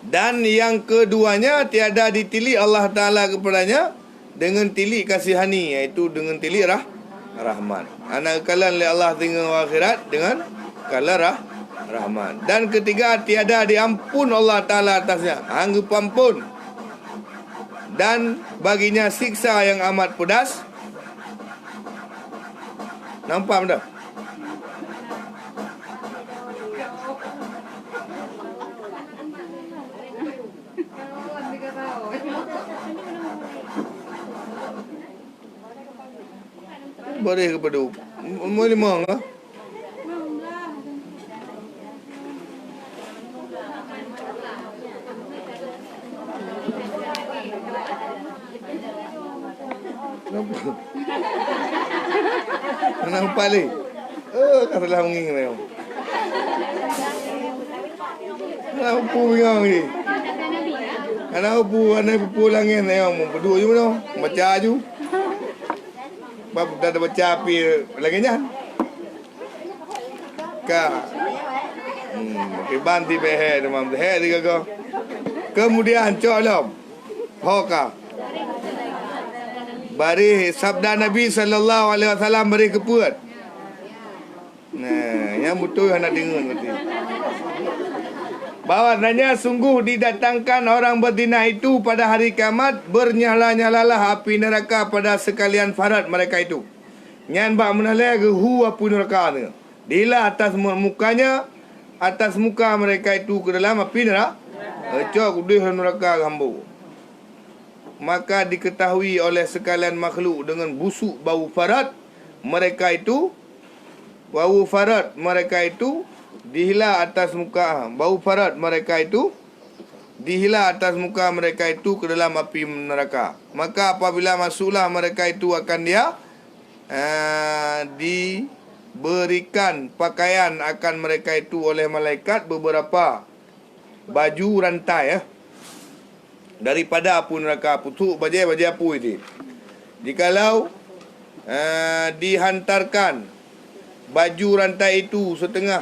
Dan yang keduanya tiada ditilik Allah Ta'ala kepadanya dengan tilik kasihani, iaitu dengan tilik rahmat. Anak kalian oleh Allah tinggal akhirat dengan kala rahmat. Dan ketiga, tiada diampun Allah Ta'ala atasnya, hangga pampun. Dan baginya siksa yang amat pedas. Nampak tak? Boleh kepada boleh mong ah. Kenapa paling? Katalah menging ni. Kenapa bingung ni? Kenapa anak pulang ni yang berdua je mana? Baca je. Bab dah ada baca api lagi nya. Ka. Banti behe demam behe tiga ko. Kemudian colom. Hoka. Bari sabda Nabi sallallahu alaihi wasallam beri kepuat. Nah, yang betul nak dengar nanti. Bahwasanya sungguh didatangkan orang berzina itu pada hari kiamat, bernyala-nyalalah api neraka pada sekalian farat mereka itu. Nyan bak menalai ke hu api neraka ni. Dila atas mukanya, atas muka mereka itu ke dalam api neraka. Cok udih neraka gambo. Maka diketahui oleh sekalian makhluk dengan busuk bau farat mereka itu, bau farat mereka itu dihila atas muka, bau farat mereka itu dihila atas muka mereka itu ke dalam api neraka. Maka apabila masuklah mereka itu akan dia diberikan pakaian akan mereka itu oleh malaikat beberapa baju rantai daripada api neraka. Putuk baju apa itu. Jikalau dihantarkan baju rantai itu setengah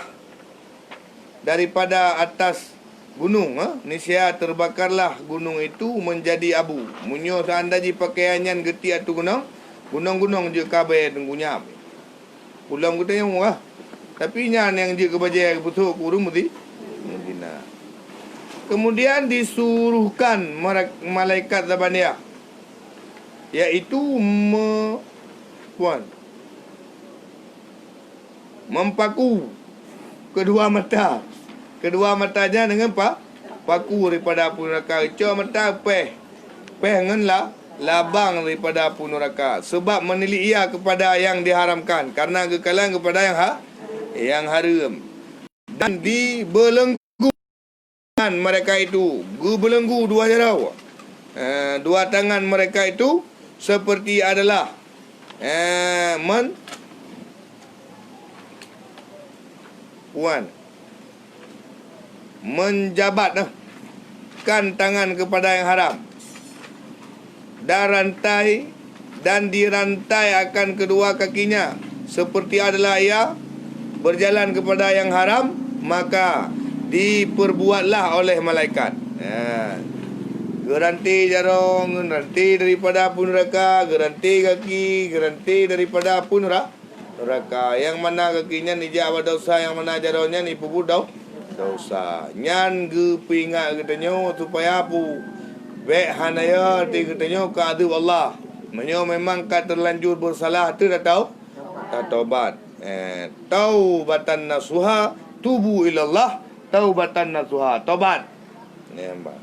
daripada atas gunung, niscaya terbakarlah gunung itu menjadi abu. Munyo seandainya pakaiannya geti atu gunung je kabe tenggunyap. Pulang kita yang tapi nyan yang je kebaje putuk kurung mesti dina. Kemudian disuruhkan malaikat zabania, iaitu mempaku kedua matanya dengan paku daripada api neraka. Cuma mata peh dengan labang daripada api neraka, sebab menilik ia kepada yang diharamkan, karena kekalan kepada yang haram. Dan dibelenggu mereka itu, belenggu dua jarau, dua tangan mereka itu seperti adalah menjabat kan tangan kepada yang haram, dan dirantai akan kedua kakinya seperti adalah ia berjalan kepada yang haram, maka diperbuatlah oleh malaikat. Geranti jarong, geranti daripada api neraka, geranti kaki, geranti daripada api neraka. Yang mana kakinya ni jawab dosa, yang mana jarongnya ni pupuk dosa. Nyan ge pingat katanya supaya apu baik hanaya ti katanya ka adu Allah. Menyo memang ka terlanjur bersalah tu dah tahu tak taubat. Taubatan nasuha, tubu ilallah taubatan nasuha, taubat. Nampak.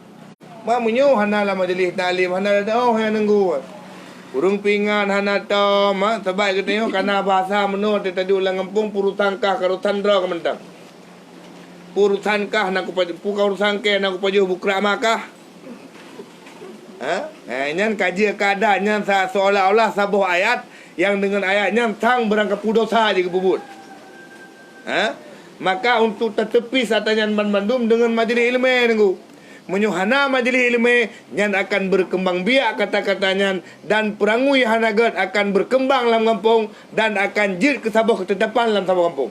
Menyo hanalah majlis taklim, hana dah yang nunggu. Urung pingan hana ta sebab katanya kana bahasa meno tadi ulang kampung puru tangkah karo tandra kementang. Purusankah nak pukau sangke nak paju bukra makah? Nyan kaji keadaannya seolah-olah sebuah ayat yang dengan ayatnya tang berangkat dosa je kebubut. Maka untuk tertepis atanya bandum dengan majlis ilmu nunggu. Menyuhana majlis ilmu nyan akan berkembang biak kata-katanya, dan perangui hanagat akan berkembang dalam kampung dan akan jid ke sabuh ketetapan dalam sabuh kampung.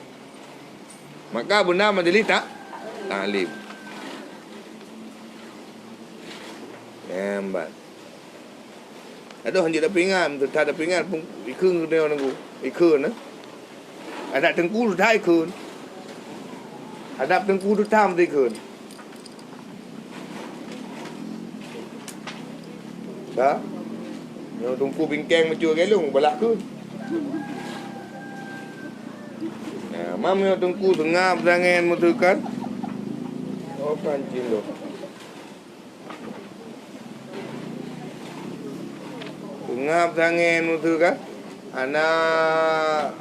Maka benar majlis taklim. Nampak. Aduh hanya dah pingan, tak ada pingan pun ikun dia nunggu. Ikun Ada tengku dah ikun. Hadap tengku tu tam tikun. Sa? Yang tengku bingkeng macam gelung belah kun. Mam yang tengku tengah berangin mutukan. Oh kancing tu. Tengah berangin mutukan. Anak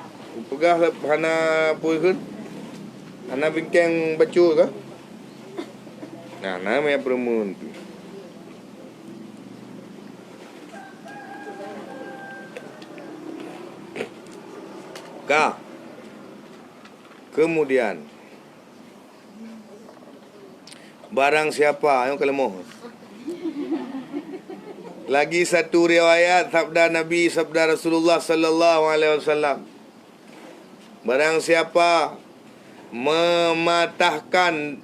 pegah hana pui kun. Anak bingkeng bacu ke? Nah, nama yang perempuan tu. Kemudian barang siapa yang kelemoh. Lagi satu riwayat sabda Nabi, sabda Rasulullah sallallahu alaihi wasallam. Barang siapa mematahkan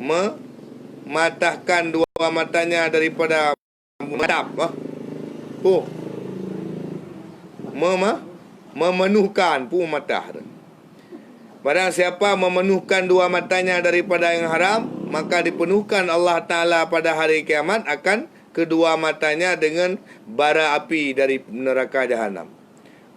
mematahkan dua matanya daripada madap, memenuhkan matah. Barang siapa memenuhkan dua matanya daripada yang haram, maka dipenuhkan Allah Ta'ala pada hari kiamat akan kedua matanya dengan bara api dari neraka jahanam.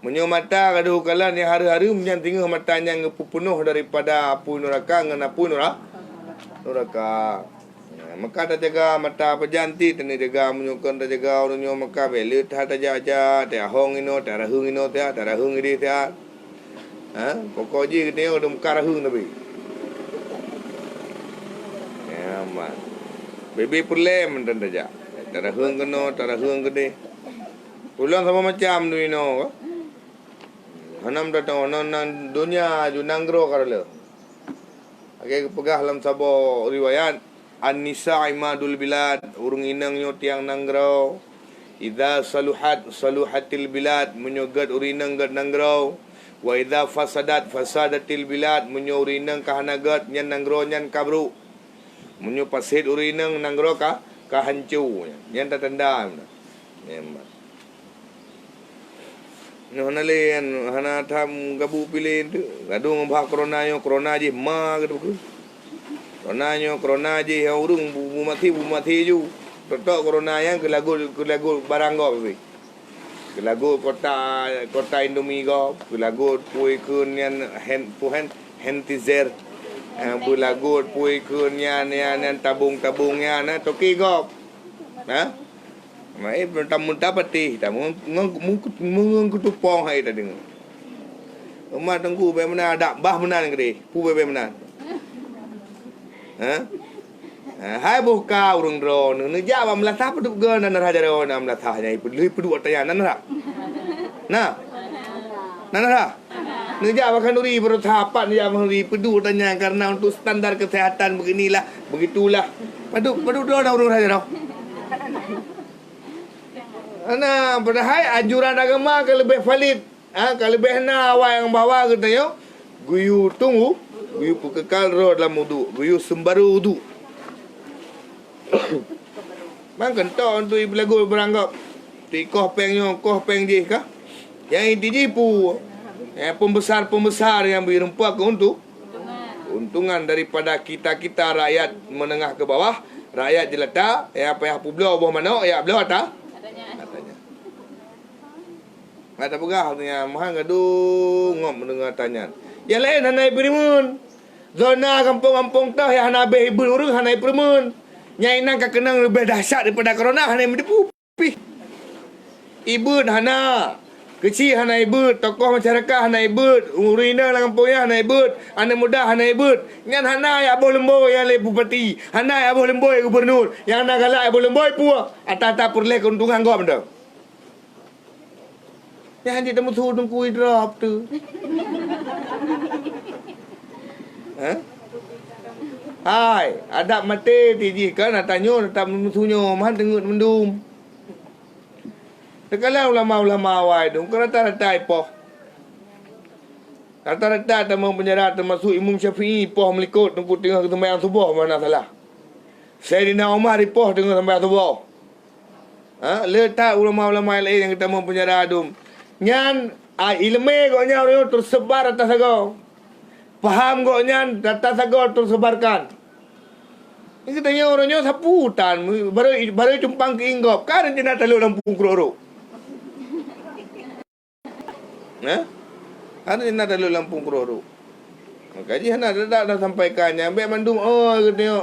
Menyo mata gaduh kalan yang hari-hari menyan tinggal matanya yang penuh daripada api neraka dengan api neraka. Maka tak jaga mata pejanti tani jaga menyukan tak jaga orangnya maka belut tak jaga tak hong ino tak rahung ino tak rahung ini tak. Pokok je kita ada muka rahung tapi. Ya man. Bebe problem dan saja. Tak rahung kena tak rahung gede. Pulang sama macam tu ino. Hanam datang nan dunia ju nanggro karala. Agak pegah dalam sabo riwayat An-nisa imadul bilad, urung inang nyo tiang nanggro. Idza saluhatil bilad, menyogad urinang gad nanggro. Wa idza fasadatil bilad, menyo urinang kahanagat nyan nanggro nyan kabru. Menyo pasid urinang nanggro kahancu nyan tatanda. Nyembat. Hana hana tham gabu pilin tu. Gadung bah corona je ma gitu ke. Corona je yang urung bu mati ju. Totok corona yang ke lagu barang go be. Ke lagu kota Indomie go, ke lagu pui kun yang hantizer. Bu lagu pui kun yang tabung-tabungnya na toki go. Ha? Mai muntah pati tamu ngutupong hai tadi. Umat tengku be mana dak bah menan gede. Pu be menan. Hai buka urung drone ne jawab melatah pedup ge nan raja ro nam latah nyai pedu tanya nan ra. Nah. Nan ra. Ne jawab kan uri bertahapan dia mari pedu tanya karena untuk standar kesehatan begitulah. Pedu do urung raja ro. Ana padahal anjuran agama kalau lebih valid, kalau lebih awak yang bawa kita yo, guyu tunggu, guyu kekal roh dalam wudu, guyu sembaru wudu. Mang kentau tu ibu lagu beranggap, ti koh peng je kah? Yang inti jipu, pembesar yang berempat untuk untungan daripada kita rakyat menengah ke bawah, rakyat jelata, apa yang publik bawah mana, belah tak? Kata pegah katanya, mahal gaduh ngom mendengar tanya. Yang lain hanai berimun. Zona kampung-kampung tah yang hanai behibul urung hanai berimun. Nyai nang kenang lebih dahsyat daripada corona hanai mendepu. Ibut hana. Kecil hana ibut, tokoh masyarakat hana ibut, urina dalam kampungnya hana ibut, anak muda hana ibut. Ngan hana ya abah lemboy yang le bupati, hana ya abah lemboy gubernur, yang nak galak abah lemboy puah. Ata-ata perleh keuntungan kau benda. Yang dia temu tudung kui drop tu. Hai, ada mati tiji kan atanyo tak musuhnyo man tengut mendum. Tekala ulama-ulama awai tu rata-rata ipoh. Rata-rata tamu penjara termasuk Imam Syafi'i ipoh melikut tengku tengah sembahyang subuh mana salah. Sayyidina Umar ipoh tengah sembahyang subuh. Letak ulama-ulama lain yang ketemu penjara adum. Nyan ilmu kau nya tersebar atas agau. Faham goknya data sagor tersebarkan. Ini tanya orangnya saputan baru cumpang ke inggop kan dia nak telur lampung kroro. Nah, ada dia nak telur lampung kroro. Kaji hana dah sampaikannya ambek mandum katanya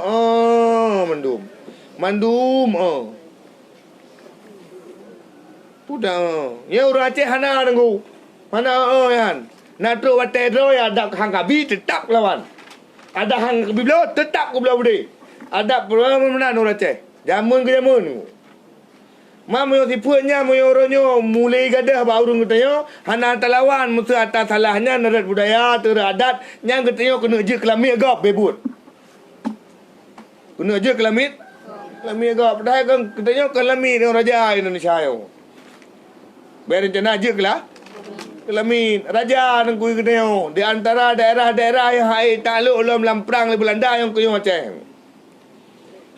mandum Pudang. Ya orang Aceh hana nunggu. Mana yan. Natro watedro ya ada hang kabi tetap lawan. Ada hang kabi belau tetap ku belau bude. Ada problem mana orang Aceh. Jamun ke jamun. Mam yo tipunya mo oronyo mulai gadah ba urung katanya hana talawan musuh atas salahnya narat budaya teradat nyang katanya kena je kelamit agap bebut. Kena je kelamit agap dah kan katanya kelamit orang raja Indonesia yo. Berencana je kelamit raja nang kui katanya di antara daerah-daerah yang hai takluk dalam lamprang le Belanda yang kuyo macam.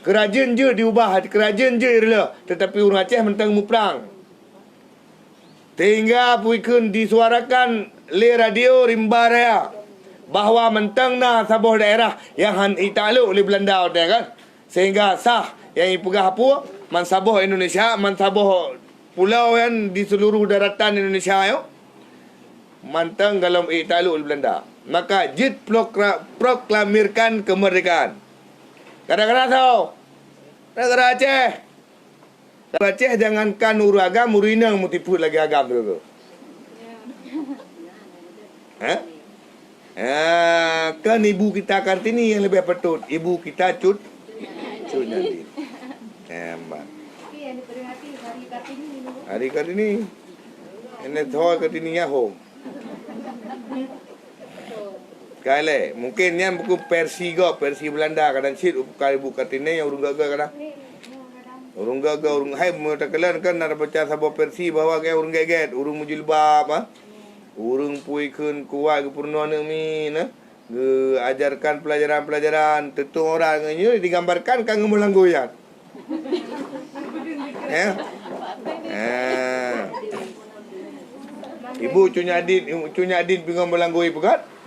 Kerajaan je diubah, kerajaan je rela. Tetapi orang Aceh mentang muprang. Sehingga puikun disuarakan le radio rimba raya bahawa mentang na sabuh daerah yang takluk oleh Belanda kan. Sehingga sah yang ipegah apa? Man sabuh Indonesia, man sabuh pulau yang di seluruh daratan Indonesia yo. Mantang dalam takluk oleh Belanda. Maka jid proklamirkan kemerdekaan. Kadang-kadang tahu negara Aceh jangankan uru agam urinang mutiput lagi agam tu. Kan ibu kita Kartini yang lebih patut. Ibu kita Cut Nyadin. Hebat. Hari Kartini. Ini thoi Kartini ya home. Kale, mungkin yang buku Persi Belanda kadang sit kali buka tine yang urung gaga kadang. Urung gaga urung hai mu takalan kan ada baca sabah Persi bawa ke urung geget, urung mujilbab urung puikeun kuat ke purnoan mi na. Ge ajarkan pelajaran-pelajaran tentu orang ini digambarkan kan ngemulanggoyan. Ibu Cunyadin pinggam melanggoi pegat.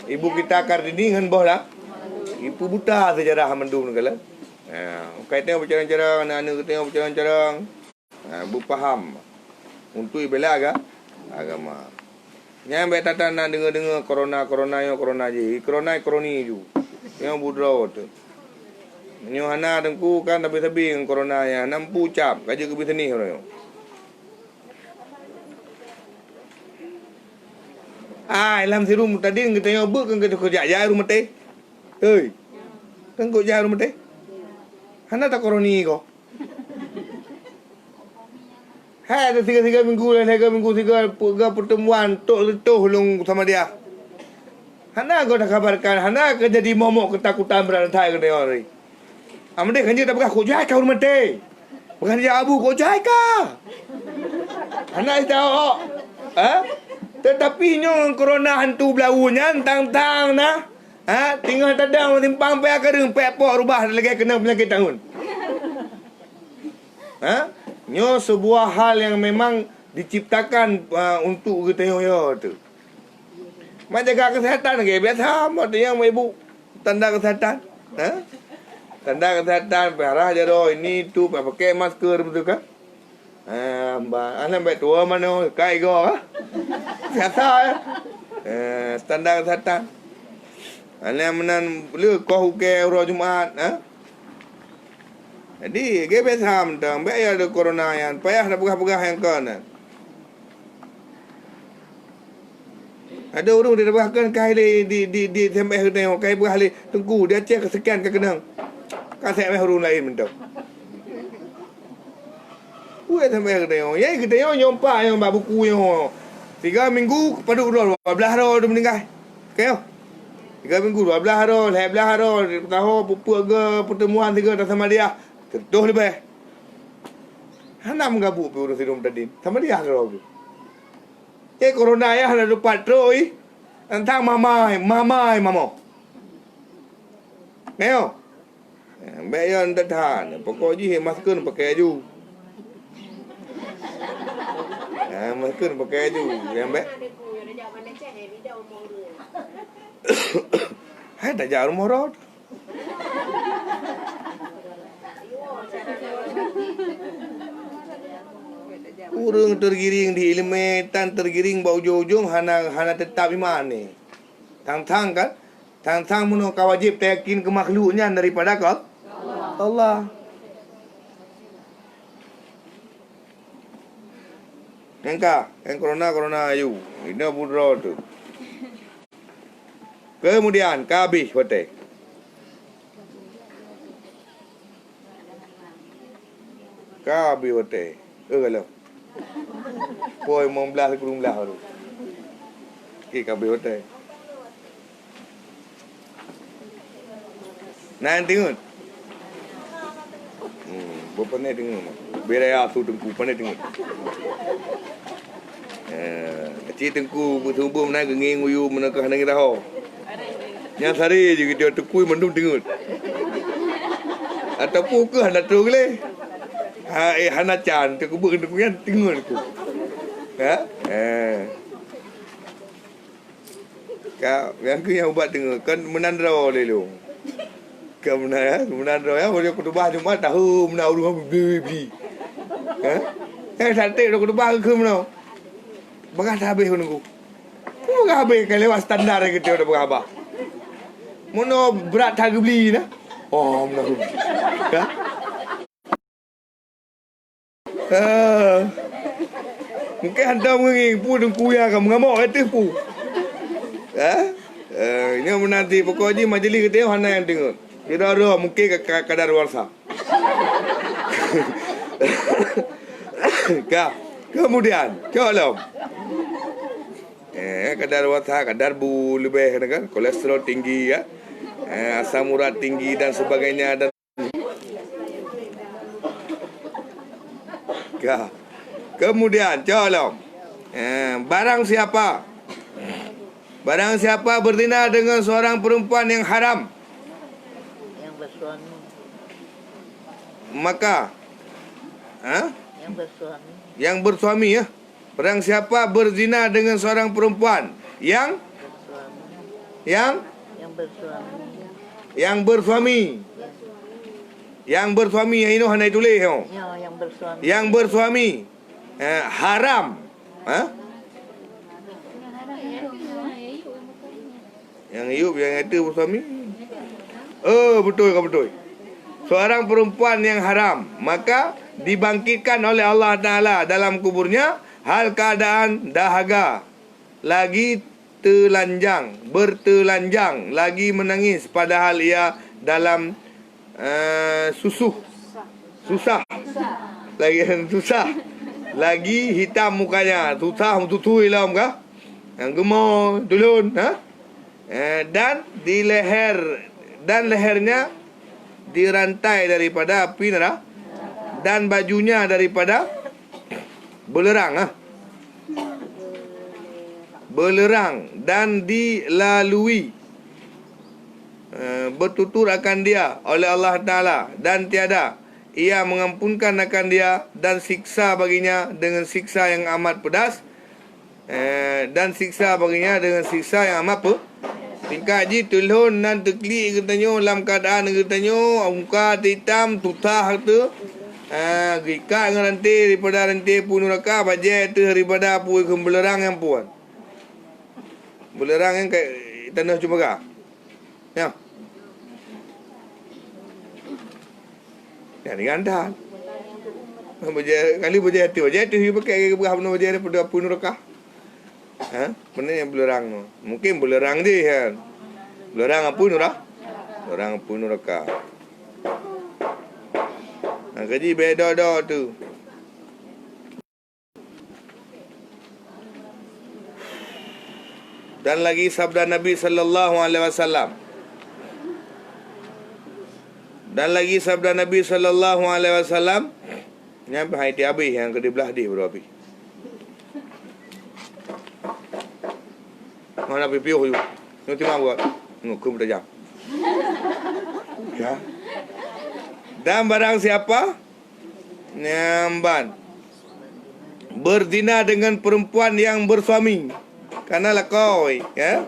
Ibu kita Kartini ngan boh lah. Ibu buta sejarah mendung negala. Kaitnya bercarang-carang, anak-anak kita bercarang-carang. Bu faham. Untuk ibela agama. Yang betatan nak dengar corona je. Corona ju. Yang budraw tu. Nyo hana dengku kan tapi dengan corona ya nampu cap kaje ke bisni orang. Dalam sirum tadi kita nyobek kan kita kerja jaya rumah teh. Kan kau jaya rumah teh. Hana tak koroni ko. Hai ada 3 minggu dan 3 minggu 3 pertemuan tok long sama dia. Hana kau dah kabarkan, hana ke jadi momok ketakutan berantai ke dia orang. Amde kan dia tak kau jaya kau rumah teh. Bukan dia abu kau jaya ka. Hana tahu. Tetapi nyo corona hantu belaunya tang-tang nah. Tinggal tadang timpang pe akareng pe pok rubah lagi kena penyakit tahun. Nyo sebuah hal yang memang diciptakan untuk kita yo tu. Menjaga kesehatan ke biasa mak yang ibu tanda kesehatan. Tanda kesehatan perah jaro ini tu pakai masker betul kan? Anak baik tua mana kai go biasa standar kesihatan. Anak menan lu kau ke hari Jumaat jadi ge biasa mentang baik ada corona yang payah nak pegah-pegah yang kan. Ada orang dia bahkan kai di sampai tengok kai pegah le tengku dia cek sekian ke kenang. Ka sampai orang lain mentang. Buat sampai kita yang, kita yang nyompak yang buku yang 3 minggu pada 12 hari meninggal. Okay, 3 minggu 12 hari, 11 hari, tahu pupuk ke pertemuan 3 sama dia. Tertuh lebih. Hana menggabuk pe urus hidup tadi. Sama dia kalau. Corona ya hana lupa troi. Tentang mamai. Neo. Bayan tak tahan. Pokok je masker pakai aju. Masker pakai aju. Yang baik. Hai tak jauh rumah rot. Urang tergiring di ilmetan tergiring bau ujung hana tetap iman ni. Tang-tang kan? Tang-tang muno kawajib yakin ke makhluknya daripada Allah. Yang corona ayu. Ini budro tu. Kemudian kabih hotel. Kabih hotel. Kalau. Poi membelah kurung belah tu. Kabih hotel. Nan tengok. Berapa ni tengok. Beraya tu tengku pandai tengok. Kecil tengku bertumbuh mana genging uyu mana ke hanang dah. Yang sari je kita tekui mendung tengok. Ataupun ke hendak tu le. Hana chan tu kubur tu kan tengok aku. Kau yang ke yang ubat tengok kan menandra lelu. Kau menandra ya boleh kutubah cuma tahu menau rumah beli. Santai dah kutubah ke menau. Bagah habis nunggu. Bagah habis kalau lewat standar kita dah bagah. Mono berat harga beli nah. Oh, menau. Mungkin hantar mengi pu dan kuya kamu ngamuk kata pu. Ini menanti pokoknya majlis kita hana yang tengok. Kira-kira mungkin kadar warsa. Kemudian, kalau kadar warsa, kadar bu lebih kan, kolesterol tinggi ya. Asam urat tinggi dan sebagainya dan kemudian colong barang siapa berzina dengan seorang perempuan yang haram yang bersuami maka yang bersuami ya barang siapa berzina dengan seorang perempuan yang bersuami yang bersuami yang ini hanya tulis yang bersuami haram yang hidup yang itu bersuami betul seorang perempuan yang haram maka dibangkitkan oleh Allah Ta'ala dalam kuburnya hal keadaan dahaga lagi bertelanjang lagi menangis padahal ia dalam susah lagi hitam mukanya susah tutui lah muka yang gemuk dulun dan di lehernya dirantai daripada api neraka dan bajunya daripada belerang dan dilalui bertutur akan dia oleh Allah Ta'ala dan tiada ia mengampunkan akan dia dan siksa baginya dengan siksa yang amat pedas tingkat ji tulun nan tekli katanya dalam keadaan katanya muka hitam tutah tu gikat dengan rantai daripada rantai pun neraka bajet tu daripada apa belerang yang puan belerang yang kayak tanah cumara ya ni ganda kali bajet tu pakai berapa nama bajet daripada pun neraka mana yang belerang tu mungkin belerang dia kan belerang apa neraka kaji beda tu dan lagi sabda Nabi sallallahu alaihi wasallam nyampe hai ti habis yang ke belah di bro api mana api piu tu nanti mau buat ngukum dah jam ya dan barang siapa nyamban berzina dengan perempuan yang bersuami Karena lakoi, ya,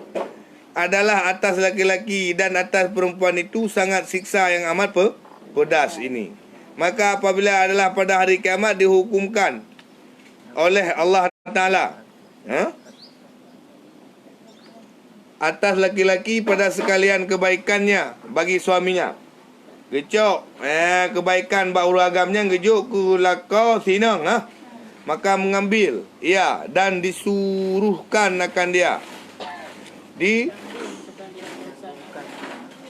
adalah atas laki-laki dan atas perempuan itu sangat siksa yang amat pedas ini. Maka apabila adalah pada hari kiamat dihukumkan oleh Allah Ta'ala, ha? Atas laki-laki pada sekalian kebaikannya bagi suaminya. Gecok kebaikan bak uragamnya gejuk ku lakau sinang, ha? Maka mengambil, ya, dan disuruhkan akan dia.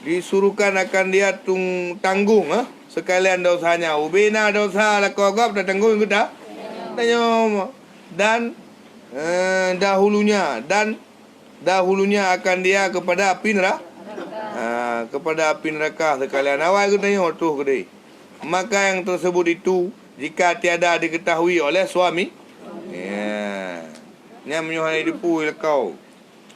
Disuruhkan akan dia tanggung, ha? Sekalian dosanya. Ubina dosa lakau gap dah tanggung ke dah? Dan dahulunya akan dia kepada api neraka. Kepada api neraka sekalian. Awal aku tanya tu kedai. Maka yang tersebut itu jika tiada diketahui oleh suami, ya, yang menyuhai dipu kau,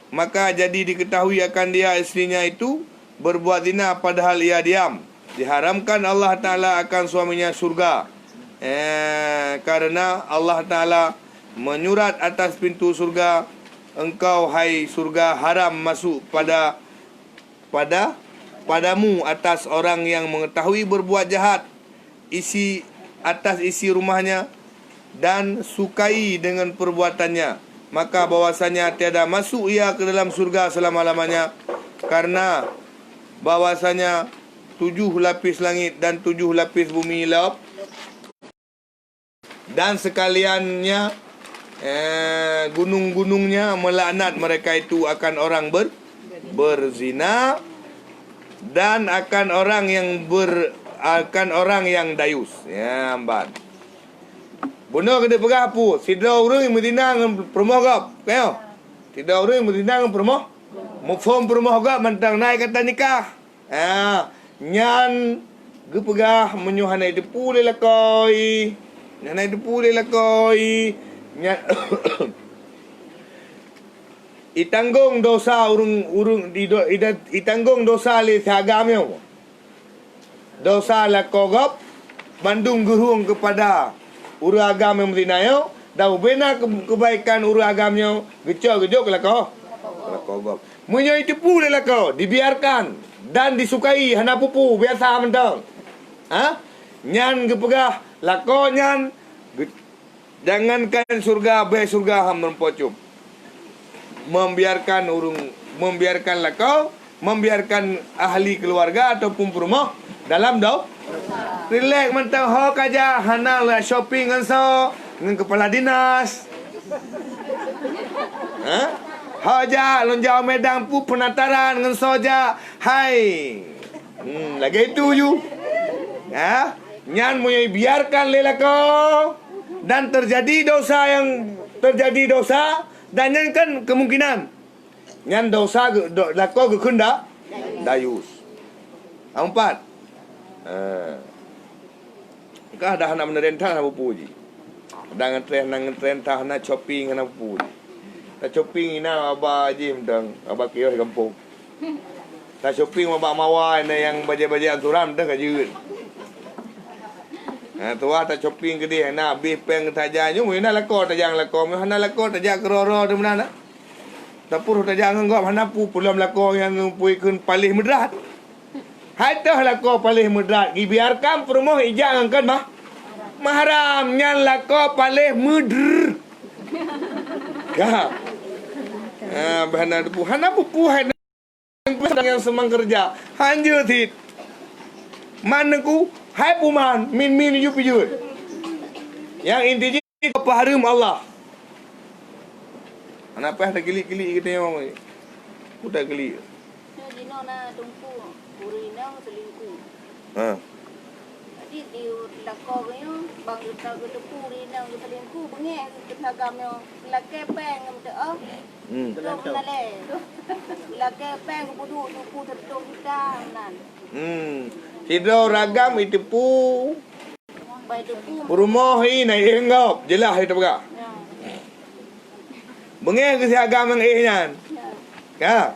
maka jadi diketahui akan dia istrinya itu berbuat zina padahal ia diam. Diharamkan Allah Ta'ala akan suaminya surga, karena Allah Ta'ala menyurat atas pintu surga, engkau hai surga haram masuk padamu atas orang yang mengetahui berbuat jahat atas isi rumahnya dan sukai dengan perbuatannya, maka bahwasanya tiada masuk ia ke dalam surga selama-lamanya, karena bahwasanya 7 lapis langit dan 7 lapis bumi dan sekaliannya gunung-gunungnya melaknat mereka itu akan orang berzina dan akan orang yang dayus. Ya, ambat. Bunuh kena pegah apa? Sidra orang yang berzina dengan perempuan gap. Kayo. Sidra orang yang berzina dengan perempuan. Mufhum perempuan gap mentang naik kata nikah. Nyan gepegah menyuhanai depu le lakoi. Nyanai depu le lakoi. Nyan itanggung dosa urung itanggung dosa le sagamnya. Dosa lakogop bandung gerung kepada uru agam yang berzinayo, dah bina kebaikan uru agamnya gejok lakogop. Munyo itu pula lakau dibiarkan dan disukai hana pupu biasa mentang. Nyan gepegah lakau nyan jangankan surga be surga ham merpocup. Membiarkan lakau, membiarkan ahli keluarga ataupun perumah dalam relax mentang ho kaja hana la shopping ngan so ngan kepala dinas. Ho ja lonjau medang pu penataran ngan so ja. Hai. Lagi itu you. Nyan moy biarkan lelako dan terjadi dosa dan nyan kan kemungkinan nyan dosa lako gekunda dayus. 4. Kah dah nak menerentah nak puji. Dah ngetren tah nak shopping nak puji. Tak shopping ina aba je mentang aba kira kampung. Tak shopping aba mawai na yang baja-baja aturan mentang kajut. Tua tak shopping ke dia nak habis peng tajanya mu ina lako tajang lako mu hana lako tajak keroro de mana. Tapur tajang ngop hana pu pulam lako yang pui kun palih medrat. Haitah lako palih mudrat. Dibiarkan perumah ijak angkat mahram. Nyan lako palih mudr. Kah. Bahana depu. Hana pupu hai yang semang kerja. Hanjur tit. Manaku hai puman min yup yut. Yang intinya paharum Allah. Kenapa ada geli-geli kita yang udah geli. Dino na tungku. Purinang selingkuh. Jadi di lakau kayo bang kita kita purinang kita selingkuh bengek kita gamyo laki peng kita tu nale laki peng budu tu tertung kita nan. Sidro ragam itu pu. Baik tu pu. Rumah ini enggap jelas itu berapa. Bengek ke si agam yang nyan. Ya.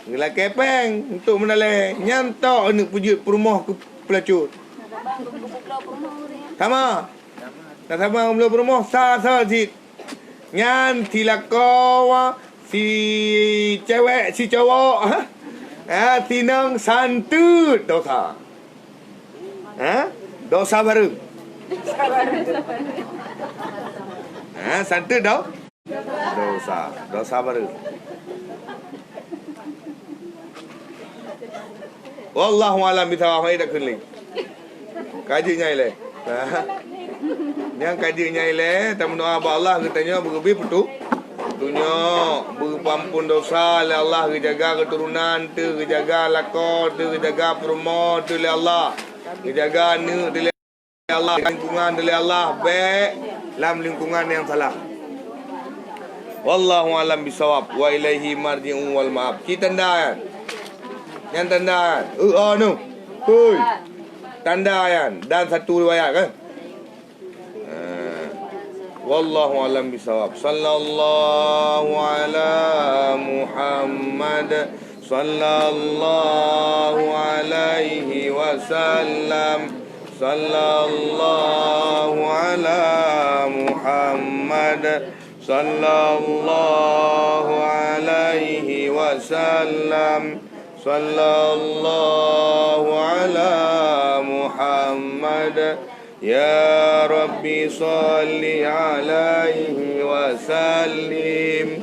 Gila kepeng untuk menalih nyantok nak pujut perumah ke pelacur. Sama. Tak sama belum perumah sa sit. Nyan tilakawa Si cewek, si cowok, tinang santu dosa. Dosa baru. Santu dosa baru. Wallahu alam bisawab. Hai dak kunling. Kaji nyai le. Yang kaji nyai le, tamu doa ba Allah katanya berubi putu. Tunya berampun dosa le Allah, jaga keturunan tu, jaga lakon tu, jaga promo tu le Allah. Jaga ni tu le Allah, lingkungan tu le Allah, baik dalam lingkungan yang salah. Wallahu alam bisawab wa ilaihi marji'un wal ma'ab. Kita tanda kan? Yang tanda kan? No. Hui. Tanda kan? Dan satu riwayat kan? Wallahu alam bisawab. Sallallahu ala Muhammad. Sallallahu alaihi wasallam. Sallallahu ala Muhammad. Sallallahu alaihi wasallam. Sallallahu ala Muhammad. Ya Rabbi salli alaihi wa sallim.